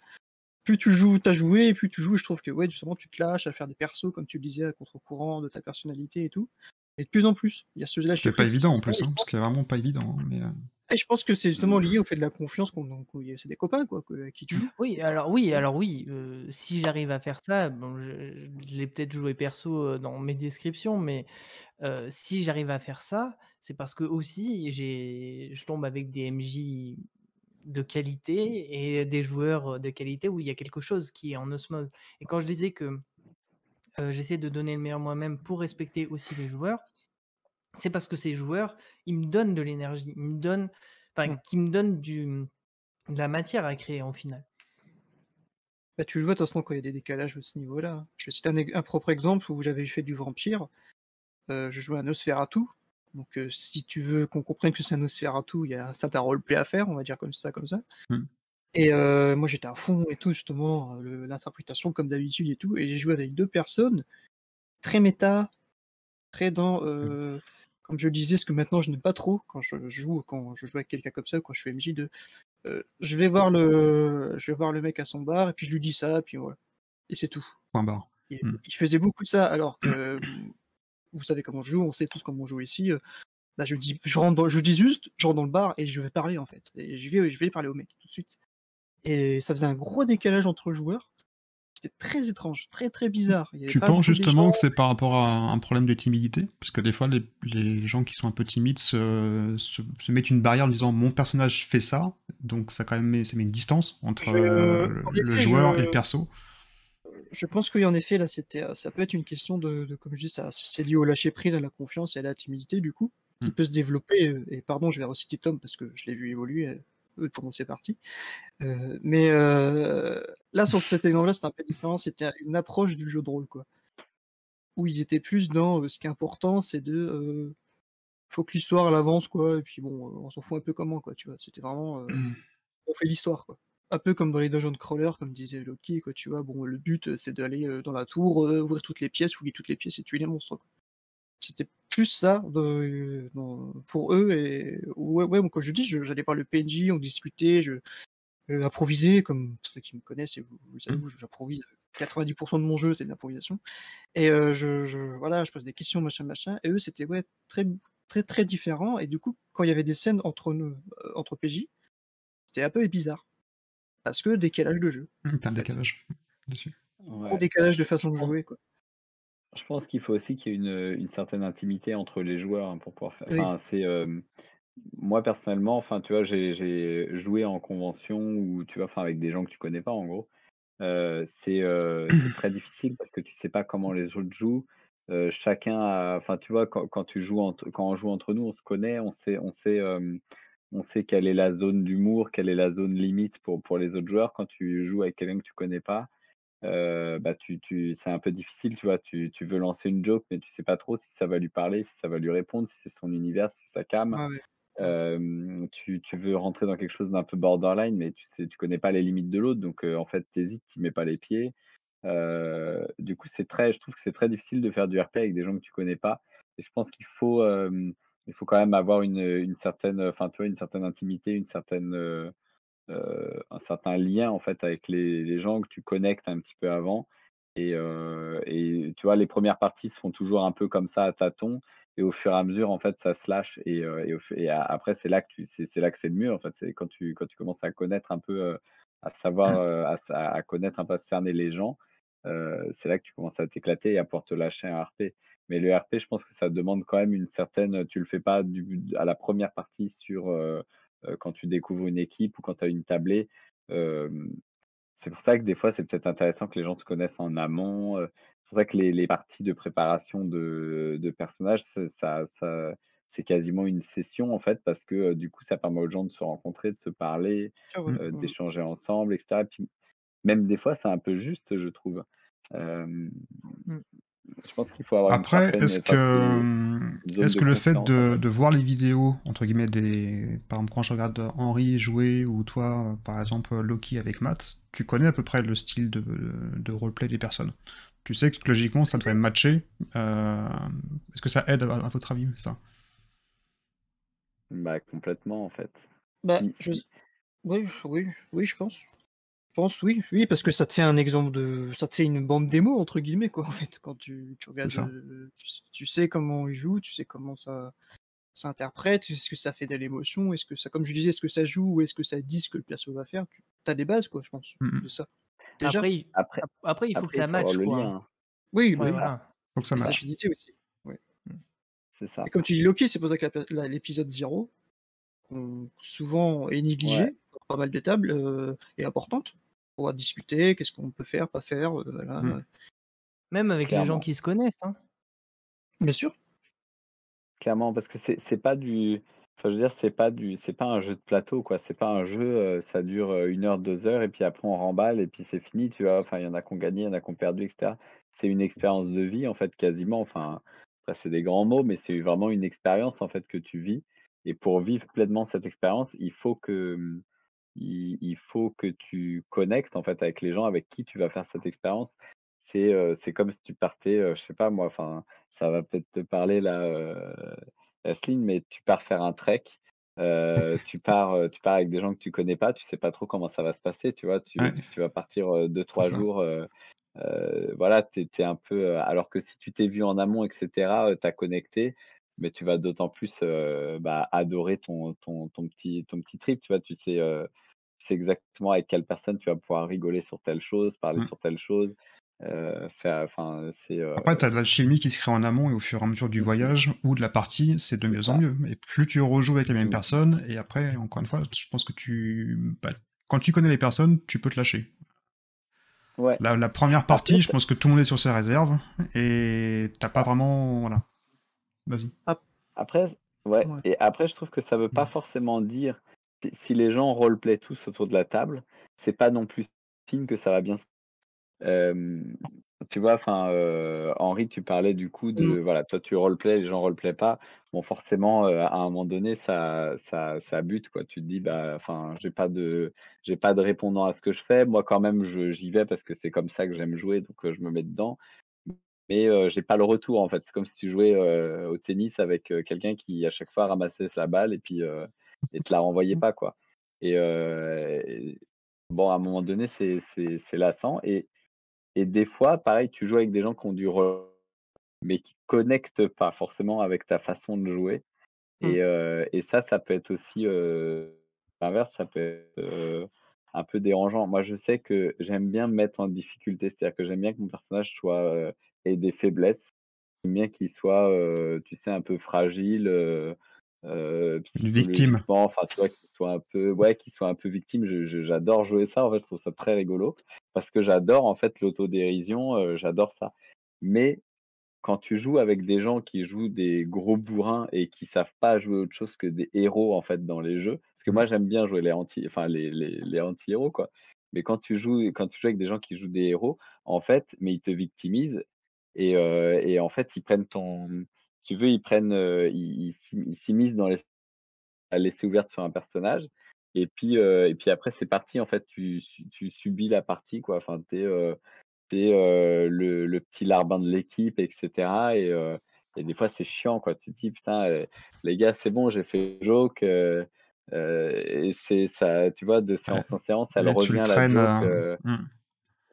plus tu joues, t'as joué, et plus tu joues, et je trouve que ouais, justement, tu te lâches à faire des persos, comme tu le disais, à contre-courant de ta personnalité et tout. Et de plus en plus, il y a ce Ce qui lâcher est pas prise qui évident en s'installe, plus, hein, parce qu'il est vraiment pas évident. Mais et je pense que c'est justement lié au fait de la confiance c'est des copains, quoi, à qui tu joues. oui, si j'arrive à faire ça, bon, je l'ai peut-être joué perso, dans mes descriptions, mais si j'arrive à faire ça, c'est parce que aussi je tombe avec des MJ de qualité et des joueurs, de qualité où il y a quelque chose qui est en osmose. Et quand je disais que, j'essaie de donner le meilleur moi-même pour respecter aussi les joueurs, c'est parce que ces joueurs, ils me donnent de l'énergie, ils me donnent Mmh. qui me donnent de la matière à créer en final. Bah, tu le vois de toute façon quand il y a des décalages de ce niveau-là, hein. Je vais citer un propre exemple où j'avais fait du vampire, je jouais un Nosferatu, donc si tu veux qu'on comprenne que c'est un Nosferatu, il y a un certain roleplay à faire, on va dire comme ça, mm. et moi j'étais à fond et tout justement, l'interprétation comme d'habitude et tout, et j'ai joué avec 2 personnes très méta, très dans, comme je disais, ce que maintenant je n'aime pas trop quand je joue avec quelqu'un comme ça, quand je suis MJ, je vais voir le mec à son bar et puis je lui dis ça, puis voilà, et c'est tout. Point barre. Et Mm. il faisait beaucoup de ça, alors que, vous savez comment je joue, on sait tous comment on joue ici, bah, je dis juste, je rentre dans le bar et je vais parler, en fait, et je vais parler au mec tout de suite, et ça faisait un gros décalage entre joueurs. C'était très étrange, très, très bizarre. Il y avait Tu pas penses beaucoup justement d'échanges. que c'est par rapport à un problème de timidité? Parce que des fois, les gens qui sont un peu timides se mettent une barrière en disant mon personnage fait ça, donc ça met une distance entre En le effet, joueur et le perso. je pense qu'en effet, là, ça peut être une question comme je dis, c'est lié au lâcher prise, à la confiance et à la timidité, du coup, qui Mm. peut se développer, et pardon, je vais reciter Tom parce que je l'ai vu évoluer, pendant ces parties. Mais là, sur cet exemple-là, c'était un peu différent. C'était une approche du jeu de rôle, quoi. Où ils étaient plus dans ce qui est important, c'est faut que l'histoire elle avance, quoi. Et puis bon, on s'en fout un peu comment, quoi. Tu vois, c'était vraiment on fait l'histoire, quoi. Un peu comme dans les dungeon crawlers, comme disait Loki, quoi. Tu vois, bon, le but c'est d'aller dans la tour, ouvrir toutes les pièces, fouiller toutes les pièces et tuer les monstres, quoi. C'était plus ça pour eux. Et ouais, ouais, moi, comme je dis, j'allais voir le PNJ, on discutait, improviser, comme ceux qui me connaissent, et vous le savez, Mm. j'improvise 90% de mon jeu, c'est de l'improvisation. Et voilà, je pose des questions, machin, machin. Et eux, c'était ouais, très, très, très différent. Et du coup, quand il y avait des scènes entre nous, entre PJ, c'était un peu bizarre. Parce que décalage de jeu, T'as en un fait. décalage dessus. Gros Ouais, décalage de je façon de pense jouer, quoi. je pense qu'il faut aussi qu'il y ait une certaine intimité entre les joueurs, hein, pour pouvoir faire Oui. enfin, moi personnellement, enfin, tu vois, j'ai joué en convention ou tu vois, enfin, avec des gens que tu connais pas, en gros. C'est très difficile parce que tu sais pas comment les autres jouent. Chacun a enfin, tu vois, quand on joue entre nous, on se connaît, on sait quelle est la zone d'humour, quelle est la zone limite pour les autres joueurs. Quand tu joues avec quelqu'un que tu connais pas, bah, c'est un peu difficile, tu vois? Tu veux lancer une joke, mais tu sais pas trop si ça va lui parler, si ça va lui répondre, si c'est son univers, si c'est sa came. Ouais, ouais. Ouais. Tu veux rentrer dans quelque chose d'un peu borderline, mais tu connais pas les limites de l'autre, donc en fait, tu hésites, tu mets pas les pieds. Du coup, je trouve que c'est très difficile de faire du RP avec des gens que tu connais pas, et je pense il faut quand même avoir une certaine, enfin, tu vois, une certaine intimité, un certain lien, en fait, avec les gens que tu connectes un petit peu avant, et tu vois, les premières parties se font toujours un peu comme ça à tâtons, et au fur et à mesure, en fait, ça se lâche, après c'est là que c'est là que c'est le mieux, en fait. C'est quand tu commences à connaître un peu, à savoir, à connaître un peu, à cerner les gens, c'est là que tu commences à t'éclater et à pouvoir te lâcher un RP. Mais le RP, je pense que ça demande quand même une certaine, tu le fais pas à la première partie quand tu découvres une équipe ou quand tu as une tablée. Hem c'est pour ça que des fois, c'est peut-être intéressant que les gens se connaissent en amont, c'est pour ça que les parties de préparation de personnages, c'est quasiment une session, en fait, parce que, du coup, ça permet aux gens de se rencontrer, de se parler, Sûr, ouais. Mmh. d'échanger ensemble et cetera. Puis même des fois, c'est un peu juste, je trouve. Hem, Mmh. je pense qu'il faut avoir une Après, certaine, est-ce enfin, c'est que, une zone est-ce de que le fait confiance, en fait. de voir les vidéos, entre guillemets, par exemple, quand je regarde Henri jouer ou toi, par exemple, Loki avec Matt, tu connais à peu près le style de roleplay des personnes. Tu sais que logiquement, ça devrait matcher. euh, Est-ce que ça aide à votre avis, ça? Bah, complètement, en fait. Bah, Si je si oui, oui, oui, je pense. Je pense, oui, oui, parce que ça te fait un exemple de ça te fait une «bande démo» entre guillemets, quoi, en fait, quand tu C'est regardes, ça. tu sais comment il joue, tu sais comment ça interprète, est-ce que ça fait de l'émotion, est-ce que ça comme je disais, est-ce que ça joue ou est-ce que ça dit ce que le perso va faire? Tu as des bases, quoi, je pense, Mm, de mm. ça. Déjà. Après, après après, il faut que après, il ça faut avoir matche, le quoi, lien, hein. hein. Oui, bah Ouais, oui, voilà. Faut que ça les Voilà, matche. affinités aussi. Ouais. Mmh. c'est Et ça. comme tu dis Loki, c'est pour ça que l'épisode 0, souvent est Ouais, négligé par pas mal de tables, est importante. On va discuter, qu'est-ce qu'on peut faire, pas faire, voilà, Mm. Même avec les gens clairement. qui se connaissent, hein. bien sûr. Clairement, parce que c'est pas du enfin, je veux dire, c'est pas un jeu de plateau, quoi. C'est pas un jeu, ça dure, 1 heure, 2 heures et puis après on remballe et puis c'est fini, tu vois? Enfin, il y en a qui ont gagné, il y en a qui ont perdu et cetera. C'est une expérience de vie, en fait, quasiment. Enfin, après c'est des grands mots, mais c'est vraiment une expérience, en fait, que tu vis et pour vivre pleinement cette expérience, il faut que, il faut que tu connectes, en fait, avec les gens avec qui tu vas faire cette expérience. C'est comme si tu partais, je sais pas moi, enfin, ça va peut-être te parler là, Yasmine, mais tu pars faire un trek, tu pars avec des gens que tu connais pas, tu sais pas trop comment ça va se passer, tu vois? Ouais, Tu vas partir, c'est 2-3 ça. jours, voilà, tu es un peu, alors que si tu t'es vu en amont et cetera, tu as connecté, mais tu vas d'autant plus, bah, adorer ton petit trip, tu vois? Tu sais exactement avec quelle personne tu vas pouvoir rigoler sur telle chose, parler Mm. sur telle chose, faire enfin, Après, t'as de la chimie qui se crée en amont et au fur et à mesure du mmh mh, voyage ou de la partie, c'est de c'est mieux en ça. mieux. Et plus tu rejoues avec les mêmes Mmh. personnes, et après, encore une fois, je pense que quand tu connais les personnes, tu peux te lâcher. Ouais, La première après partie, je pense que tout le monde est sur ses réserves, et t'as pas ça. vraiment... Voilà. Vas-y. Ap Après ouais Ouais. et après je trouve que ça veut pas forcément dire si les gens roleplay tous autour de la table, c'est pas non plus signe que ça va bien. Hem, Tu vois, enfin, Henri, tu parlais du coup Mmh. de voilà, toi tu roleplay, les gens roleplay pas. Bon forcément, à un moment donné, ça bute quoi. Tu te dis: «Bah, enfin, j'ai pas de répondant à ce que je fais». Moi quand même, j'y vais parce que c'est comme ça que j'aime jouer, donc je me mets dedans. Mais, j'ai pas le retour en fait. C'est comme si tu jouais, au tennis avec, quelqu'un qui à chaque fois ramassait sa balle et te la renvoyait Mmh. pas quoi. Et bon, à un moment donné, c'est lassant et des fois, pareil, tu joues avec des gens qui ont du mais qui connectent pas forcément avec ta façon de jouer Mmh. et ça peut être aussi, l'inverse, ça peut être, un peu dérangeant. Moi, je sais que j'aime bien me mettre en difficulté, c'est-à-dire que j'aime bien que mon personnage ait des faiblesses. J'aime bien qu'il soit, tu sais, un peu fragile, Une victime. psychologiquement, enfin, tu vois, qu'il soit un peu ouais, qu'il soit un peu victime. J'adore jouer ça, en fait, je trouve ça très rigolo parce que j'adore, en fait, l'autodérision, j'adore ça. Mais quand tu joues avec des gens qui jouent des gros bourrins et qui savent pas jouer autre chose que des héros, en fait, dans les jeux, parce que Mm. moi j'aime bien jouer les anti-héros, quoi. Mais quand tu joues avec des gens qui jouent des héros, en fait, mais ils te victimisent et en fait, ils prennent si tu veux, ils s'immiscent dans la laisser ouverte sur un personnage et puis après c'est parti, en fait, tu subis la partie, quoi. Enfin, le petit larbin de l'équipe et cetera et des fois, c'est chiant, quoi. Tu te dis: «Putain, les gars, c'est bon, j'ai fait le joke», et c'est ça tu vois, de Ouais. séance en séance, elle Et tu le revient la traînes. joke, Mm.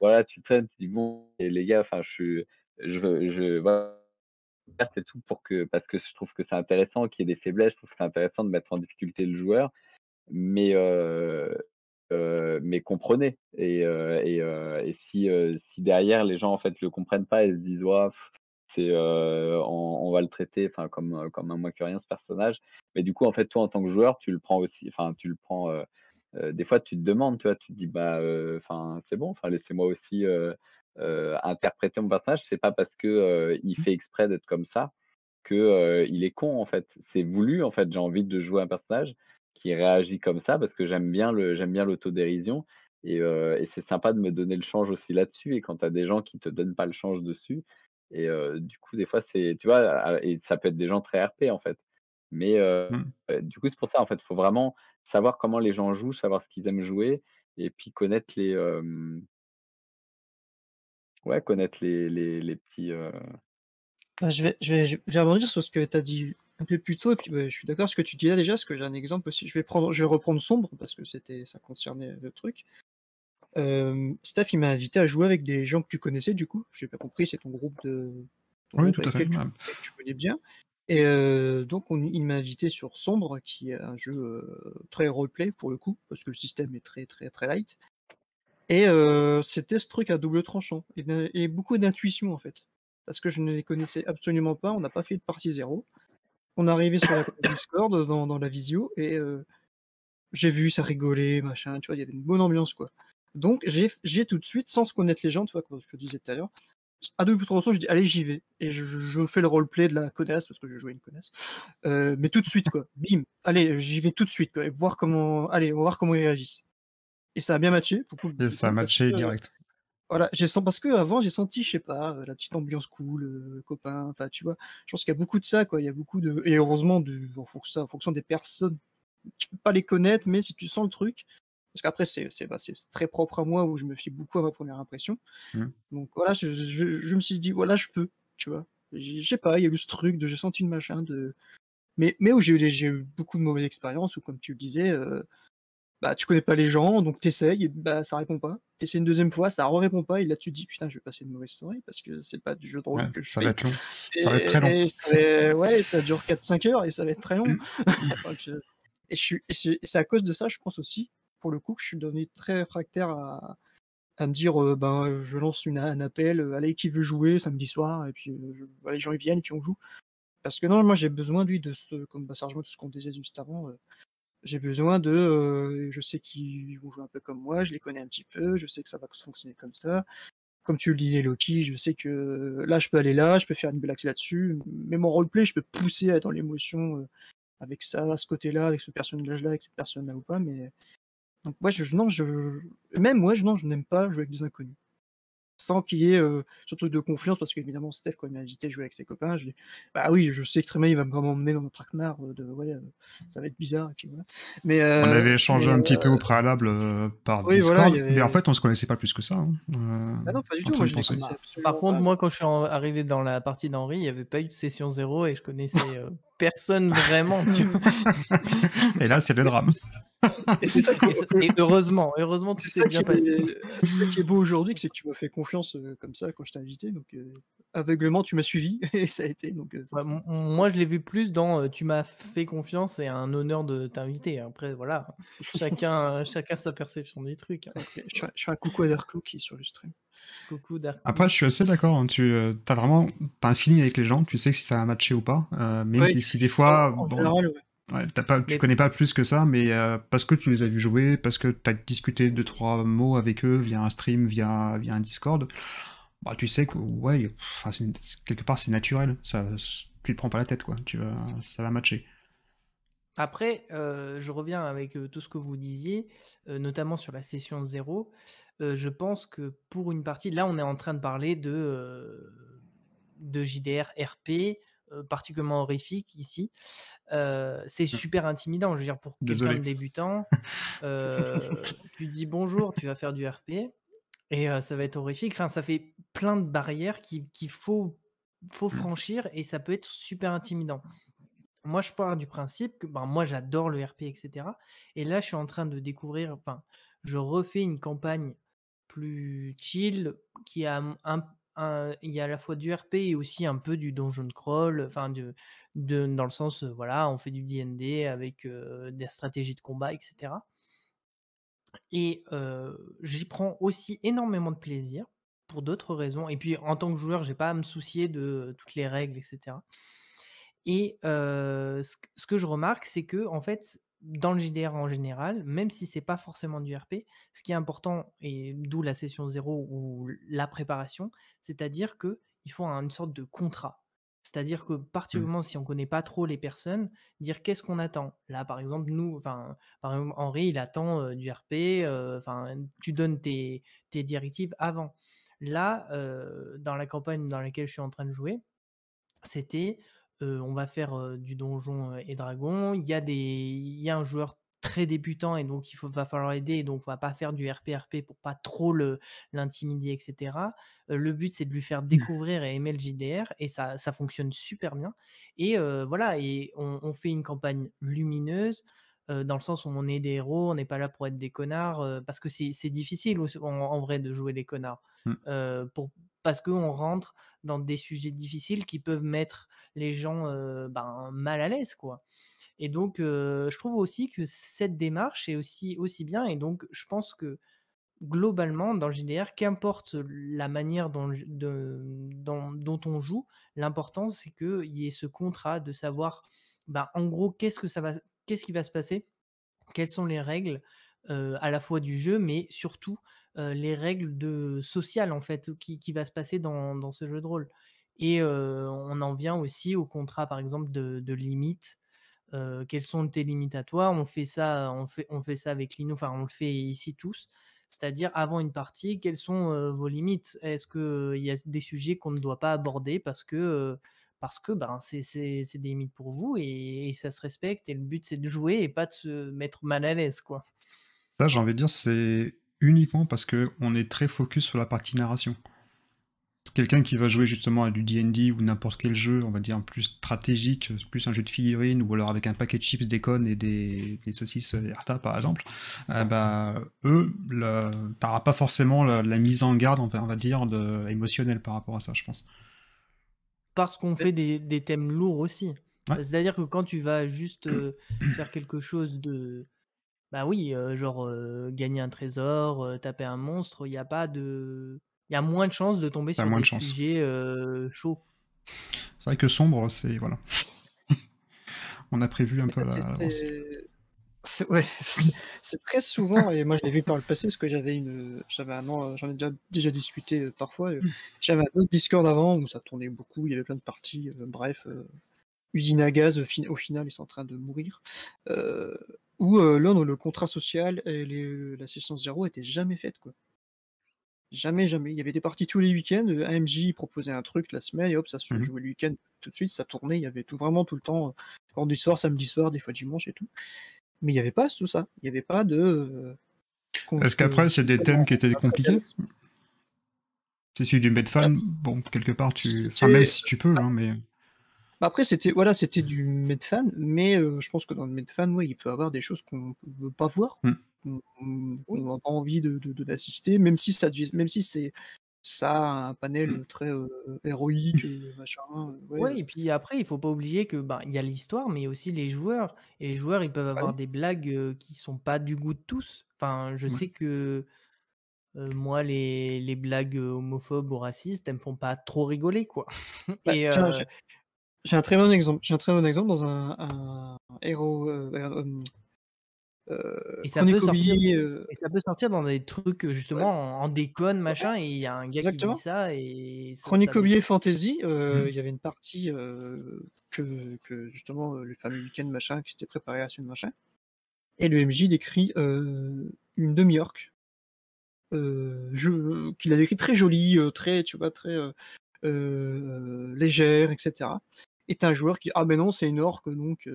voilà, tu traînes, tu dis: «Bon et les gars, enfin, voilà, c'est tout pour que» parce que je trouve que c'est intéressant qu'il y ait des faiblesses, je trouve que c'est intéressant de mettre en difficulté le joueur, mais mais comprenez et si derrière les gens en fait le comprennent pas et se disent: «Ouah, c'est, on va le traiter enfin comme un moins que rien ce personnage». Mais du coup en fait toi en tant que joueur tu le prends aussi enfin tu le prends, des fois tu te demandes, tu vois? Tu te dis: «Bah, enfin, c'est bon, enfin laissez-moi aussi, interpréter mon personnage». C'est pas parce que, il fait exprès d'être comme ça que, il est con, en fait. C'est voulu, en fait. J'ai envie de jouer un personnage qui réagit comme ça parce que j'aime bien l'autodérision et c'est sympa de me donner le change aussi là-dessus et quand tu as des gens qui te donnent pas le change dessus et du coup, des fois, c'est tu vois? Et ça peut être des gens très RP, en fait. Mais Mmh. du coup, c'est pour ça, en fait, il faut vraiment savoir comment les gens jouent, savoir ce qu'ils aiment jouer et puis connaître ouais, connaître les petits, Bah, je vais rebondir sur ce que tu as dit un peu plus tôt et puis, bah, je suis d'accord avec ce que tu dis là déjà, parce que j'ai un exemple aussi. Je vais reprendre Sombre parce que ça concernait le truc. Steph, il m'a invité à jouer avec des gens que tu connaissais du coup. J'ai pas compris, c'est ton Oui, groupe tout à avec fait, lequel ouais. tu connais bien et donc il m'a invité sur Sombre qui est un jeu, très roleplay pour le coup, parce que le système est très, très, très light et c'était ce truc à double tranchant et beaucoup d'intuition en fait. Parce que je ne les connaissais absolument pas, on n'a pas fait de partie zéro. On est arrivé sur la Discord, dans la visio et j'ai vu, ça rigolait, machin, tu vois? Il y avait une bonne ambiance, quoi. Donc j'ai tout de suite, sans se connaître les gens, tu vois? Comme ce que je disais tout à l'heure, à double tranchant, je dis: «Allez, j'y vais» et je fais le roleplay de la connasse, parce que je jouais une connasse, mais tout de suite, quoi. Bim! Allez, j'y vais tout de suite, quoi et voir comment allez, on va voir comment ils réagissent et ça a bien matché, beaucoup Et du ça a coup, parce matché que, direct. voilà, parce qu'avant, j'ai senti, je sais pas, la petite ambiance cool, copain, enfin, tu vois? Je pense qu'il y a beaucoup de ça, quoi. Il y a beaucoup de et heureusement en fonction des personnes, tu peux pas les connaître, mais si tu sens le truc parce qu'après c'est très propre à moi où je me fie beaucoup à ma première impression. Mmh. Donc voilà, je me suis dit: «Voilà, je peux», tu vois? Je sais pas, il y a eu ce truc de j'ai senti le machin de mais où j'ai eu beaucoup de mauvaises expériences où comme tu le disais, bah, tu connais pas les gens, donc tu essayes et bah, ça répond pas. Tu essaies une deuxième fois, ça répond pas et là tu te dis: «Putain, je vais passer une mauvaise soirée parce que c'est pas du jeu de rôle Ouais, que je ça va fais» être long. Ça va être très long. et ouais, ça dure 4-5 heures et ça va être très long. Donc c'est à cause de ça, je pense aussi, pour le coup, que je suis devenu très réfractaire à me dire, ben, je lance un appel, «Allez, qui veut jouer samedi soir?» et puis, bah, les gens ils viennent et puis on joue. Parce que non, moi j'ai besoin lui de ce comme bah, ça rejoint tout ce qu'on disait juste avant, j'ai besoin je sais qu'ils vont jouer un peu comme moi, je les connais un petit peu, je sais que ça va fonctionner comme ça. Comme tu le disais Loki, je sais que là je peux aller là, je peux faire une blague là-dessus, mais mon roleplay, je peux pousser à dans l'émotion, avec ça, à ce côté-là, avec ce personnage-là, avec cette personne-là ou pas, mais donc ouais, non, même moi, non, je n'aime pas jouer avec des inconnus. Sans qu'il y ait, ce truc de confiance parce qu'évidemment Steph quand il m'a invité à jouer avec ses copains, je dis: «Bah oui, je sais que très bien il va m'emmener dans un traquenard, de ouais, ça va être bizarre» et puis voilà. Mais On avait échangé un petit peu au préalable par oui voilà, il y Discord, mais en avait fait, on se connaissait pas plus que ça, hein, ah non, pas je du suis en tout, train moi de je les penser. connaissais Par absolument contre, pas moi, donc quand je suis arrivé dans la partie d'Henri, il n'y avait pas eu de session zéro et je connaissais personne vraiment, tu vois. Et là, c'est le drame. et c'est ça Et heureusement, tout c'est s'est ça qui bien passé. c'est ça qui est beau aujourd'hui, que c'est que tu m'as fait confiance, comme ça quand je t'ai invité donc aveuglément tu m'as suivi et ça a été donc ça Ouais, c'est cool. moi, je l'ai vu plus dans tu m'as fait confiance et un honneur de t'inviter. Après, voilà, chacun sa perception du truc, hein. OK, je fais un coucou à Darko qui est sur le stream. Coucou Darkou. Après, je suis assez d'accord, hein, as vraiment un feeling avec les gens, tu sais si ça a matché ou pas, même Ouais, si des fois, en bon, général, ouais. ouais, tu Mais connais pas plus que ça, mais parce que tu les as vus jouer, parce que tu as discuté 2-3 mots avec eux via un stream, via un Discord, bah, tu sais que, ouais, enfin, quelque part, c'est naturel, tu te prends pas la tête, quoi, ça va matcher. après, je reviens avec, tout ce que vous disiez, notamment sur la session 0. Je pense que pour une partie là, on est en train de parler de JDR RP, particulièrement horrifique ici. C'est super intimidant, je veux dire pour quelqu'un de Désolé. débutant, tu dis: «Bonjour», tu vas faire du RP et ça va être horrifique. Enfin, ça fait plein de barrières qu'il faut Mm. franchir et ça peut être super intimidant. Moi, je pars du principe que, ben, moi, j'adore le RP et cetera et là, je suis en train de découvrir enfin, je refais une campagne plus chill qui a il y a à la fois du RP et aussi un peu du donjon crawl, enfin dans le sens, voilà, on fait du D&D avec, des stratégies de combat et cetera et j'y prends aussi énormément de plaisir pour d'autres raisons et puis en tant que joueur, j'ai pas à me soucier de toutes les règles et cetera et ce que je remarque, c'est que en fait, dans le JDR en général, même si c'est pas forcément du RP, ce qui est important et d'où la session 0 ou la préparation, c'est-à-dire qu'il faut une sorte de contrat. C'est-à-dire que partir du Mmh. moment si on connaît pas trop les personnes, dire qu'est-ce qu'on attend. Là, par exemple, nous, enfin, par exemple, Henri, il attend du RP, enfin, tu donnes tes directives avant. Là, dans la campagne dans laquelle je suis en train de jouer, c'était, on va faire, du donjon, et dragons. Il y a un joueur très débutant et donc va falloir l'aider, donc on va pas faire du RP pour pas trop l'intimider et cetera. Le but, c'est de lui faire découvrir et aimer le JDR et ça fonctionne super bien et voilà et on fait une campagne lumineuse, dans le sens où on est des héros, on n'est pas là pour être des connards, parce que c'est difficile en vrai de jouer les connards, Mmh. pour parce qu'on rentre dans des sujets difficiles qui peuvent mettre les gens, mal à l'aise, quoi et donc je trouve aussi que cette démarche est aussi bien et donc je pense que globalement dans le JDR, qu'importe la manière dont on joue, l'important c'est qu'il y ait ce contrat de savoir, en gros, qu'est-ce qui va se passer? Quelles sont les règles, à la fois du jeu, mais surtout, les règles sociales, en fait, qui va se passer dans ce jeu de rôle et on en vient aussi au contrat, par exemple, de limites. Quelles sont tes limites à toi? On fait ça avec Lino, enfin, on le fait ici tous. C'est-à-dire avant une partie, quelles sont, vos limites? Est-ce qu'il y a des sujets qu'on ne doit pas aborder parce que, c'est des limites pour vous et ça se respecte et le but, c'est de jouer et pas de se mettre mal à l'aise, quoi. Ça, j'ai envie de dire, c'est uniquement parce qu'on est très focus sur la partie narration. Quelqu'un qui va jouer justement à du D&D ou n'importe quel jeu, on va dire plus stratégique, plus un jeu de figurines, ou alors avec un paquet de chips, des connes et des saucisses Herta par exemple, t'auras pas forcément la mise en garde, on va dire, émotionnelle par rapport à ça, je pense. Parce qu'on Mais fait des thèmes lourds aussi. Ouais. C'est-à-dire que quand tu vas juste, faire quelque chose de bah oui, genre, gagner un trésor, taper un monstre, il y a moins de chances de tomber T'as sur moins de des chance. sujets, chauds. C'est vrai que sombre, c'est voilà. On a prévu un mais peu ça, à c'est l'avance. ouais, c'est très souvent, et moi je l'ai vu par le passé, parce que j'avais un an, j'en ai déjà discuté parfois. J'avais un autre Discord avant où ça tournait beaucoup, il y avait plein de parties, bref, usine à gaz, au final ils sont en train de mourir. Euh, où là, le contrat social et la session 0 était jamais faite, quoi. Jamais, jamais. Il y avait des parties tous les week-ends. AMJ proposait un truc la semaine et hop, ça se Mhm. jouait le week-end tout de suite, ça tournait. Il y avait vraiment tout le temps, vendredi soir, samedi soir, des fois dimanche et tout. Mais il n'y avait pas tout ça. Il n'y avait pas de Est-ce qu'après, c'est des thèmes qui étaient compliqués? C'est celui du Bah, Medfan, bon, quelque part, enfin, même c'était si tu peux, hein, mais... après c'était du Medfan, mais je pense que dans le Medfan, ouais, il peut y avoir des choses qu'on ne veut pas voir, Hmm. qu'on n'a pas envie d'assister, même si ça a un panel très héroïque, machin. Ouais, Ouais et puis après, il faut pas oublier que, il y a l'histoire, mais aussi les joueurs et les joueurs, ils peuvent bah avoir oui. des blagues, qui sont pas du goût de tous. Enfin, je Ouais. sais que, moi, les blagues, homophobes ou racistes, elles me font pas trop rigoler, quoi Bah, et tiens, j'ai un très bon exemple. J'ai un très bon exemple dans un héros, Et ça peut Chronique sortir Oubliée, dans des trucs, ouais, justement en déconne, ouais, machin et il y a un gars qui dit exactement. ça et ça Chronique met Oubliée Fantasy, Mhm. il y avait une partie, que justement, le fameux week-end machin qui s'était préparé à suite machin, et le MJ décrit, une demi-orque, qu'il a décrit très jolie, très, tu vois, très, légère et cetera, et tu as un joueur qui dit: «Ah mais non, c'est une orque donc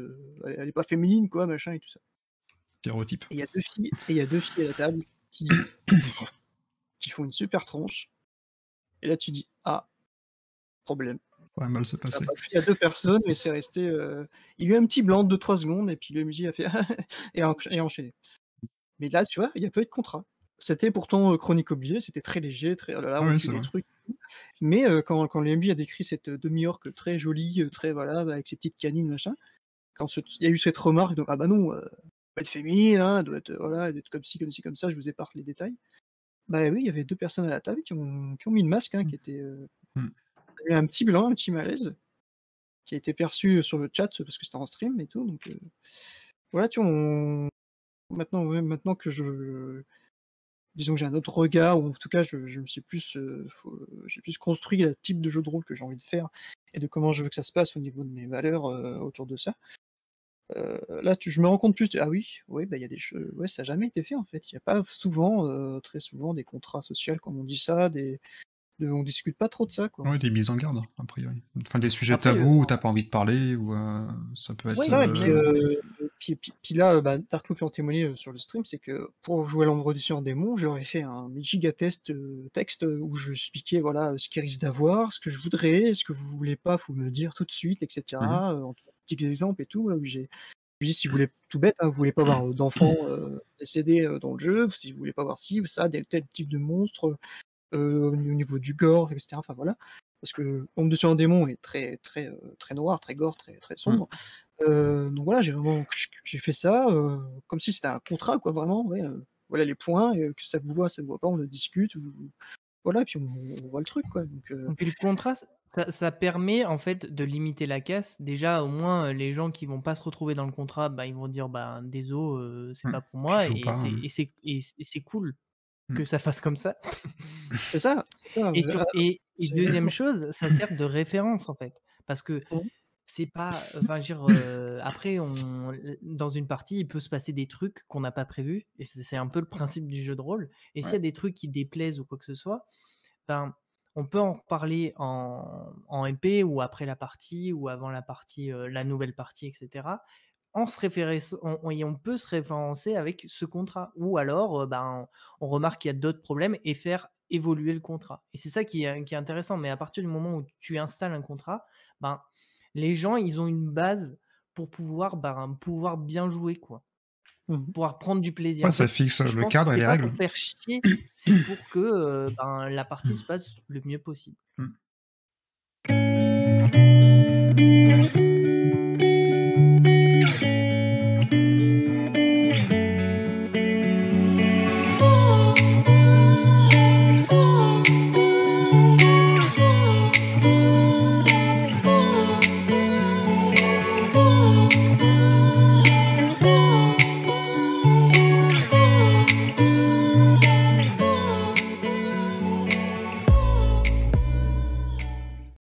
elle est pas féminine quoi, machin et tout ça». Stéréotype. Et il y a 2 filles à la table qui qui font une super tronche, et là tu dis: «Ah, problème». Ouais, mal se Ça a passer. pas plu à 2 personnes, mais c'est resté, il y a eu un petit blanc de 2-3 secondes et puis le MJ a fait et a enchaîné. Mais là, tu vois, il y a pas eu de contrat. C'était pourtant, Chronique oubliée, c'était très léger, très oh là là, Ah on oui, tue c'est des vrai. trucs et tout. Mais quand le MJ a décrit cette, demi-orque très jolie, très voilà, avec ses petites canines machin, quand il y a eu cette remarque donc: «Ah bah non, elle doit être féminine, hein, elle doit être, voilà, elle doit être comme ci, comme ci, comme ça», je vous épargne les détails. Bah oui, il y avait 2 personnes à la table qui ont mis le masque, hein, qui étaient, Hmm. il y a eu un petit blanc, un petit malaise, qui a été perçu sur le chat, parce que c'était en stream et tout, donc voilà, tu vois, maintenant, ouais, maintenant que disons que j'ai un autre regard ou en tout cas je me suis plus, j'ai plus construit le type de jeu de rôle que j'ai envie de faire et de comment je veux que ça se passe au niveau de mes valeurs, autour de ça. Là je me rends compte plus de: «Ah oui, oui, bah, il y a des choses ouais, ça a jamais été fait en fait». Il y a pas souvent, très souvent des contrats sociaux comme on dit ça, on discute pas trop de ça, quoi. Ouais, des mises en garde, a priori. Enfin, des sujets Après, tabous où t'as pas envie de parler ou ça peut c'est être, Oui, ça et mais puis, même puis là, bah, Darklo peut en témoigner, sur le stream, c'est que pour jouer à l'Endroit en démon, j'aurais fait un giga test, texte, où je expliquais voilà, ce qu'il risque d'avoir, ce que je voudrais, ce que vous voulez pas, faut me le dire tout de suite et Mmh. cetera, en petits exemples et tout, là où je dis: «Si vous voulez» tout bête, hein, «vous voulez pas avoir, d'enfants, décédés, dans le jeu, si vous voulez pas voir ci ou ça, des tel type de monstres, au niveau du gore et cetera», enfin voilà. Parce que Ombre un démon est très, très, très noir, très gore, très, très Mmh. sombre. Donc voilà, j'ai fait ça, comme si c'était un contrat quoi, vraiment, ouais, voilà les points et que ça vous voit pas, on en discute, voilà, puis on voit le truc quoi, donc et puis le contraste, ça permet en fait de limiter la casse. Déjà, au moins, les gens qui vont pas se retrouver dans le contrat, bah, ils vont dire: «Ben, désolé, c'est Mmh. pas pour Tu moi» joues pas, et c'est cool mmh. que ça fasse comme ça. c'est ça, Et c'est 2e chose, ça sert de référence, en fait. Parce que mmh, c'est pas enfin, je veux dire, après dans une partie, il peut se passer des trucs qu'on n'a pas prévus et c'est un peu le principe du jeu de rôle et s'il y Ouais. a des trucs qui déplaisent ou quoi que ce soit, ben, on peut en reparler en MP ou après la partie ou avant la partie, la nouvelle partie et cetera. En se référenç on peut se référencer avec ce contrat ou alors, ben, on remarque qu'il y a d'autres problèmes et faire évoluer le contrat et c'est ça qui est intéressant mais à partir du moment où tu installes un contrat, ben, les gens, ils ont une base pour pouvoir, ben, pouvoir bien jouer, quoi. mmh. Pouvoir prendre du plaisir. Ouais, En ça fait, fixe, je le pense que cadre et c'est les pas règles. pour faire chier, c'est pour que, ben, la partie se passe le mieux possible. Mmh.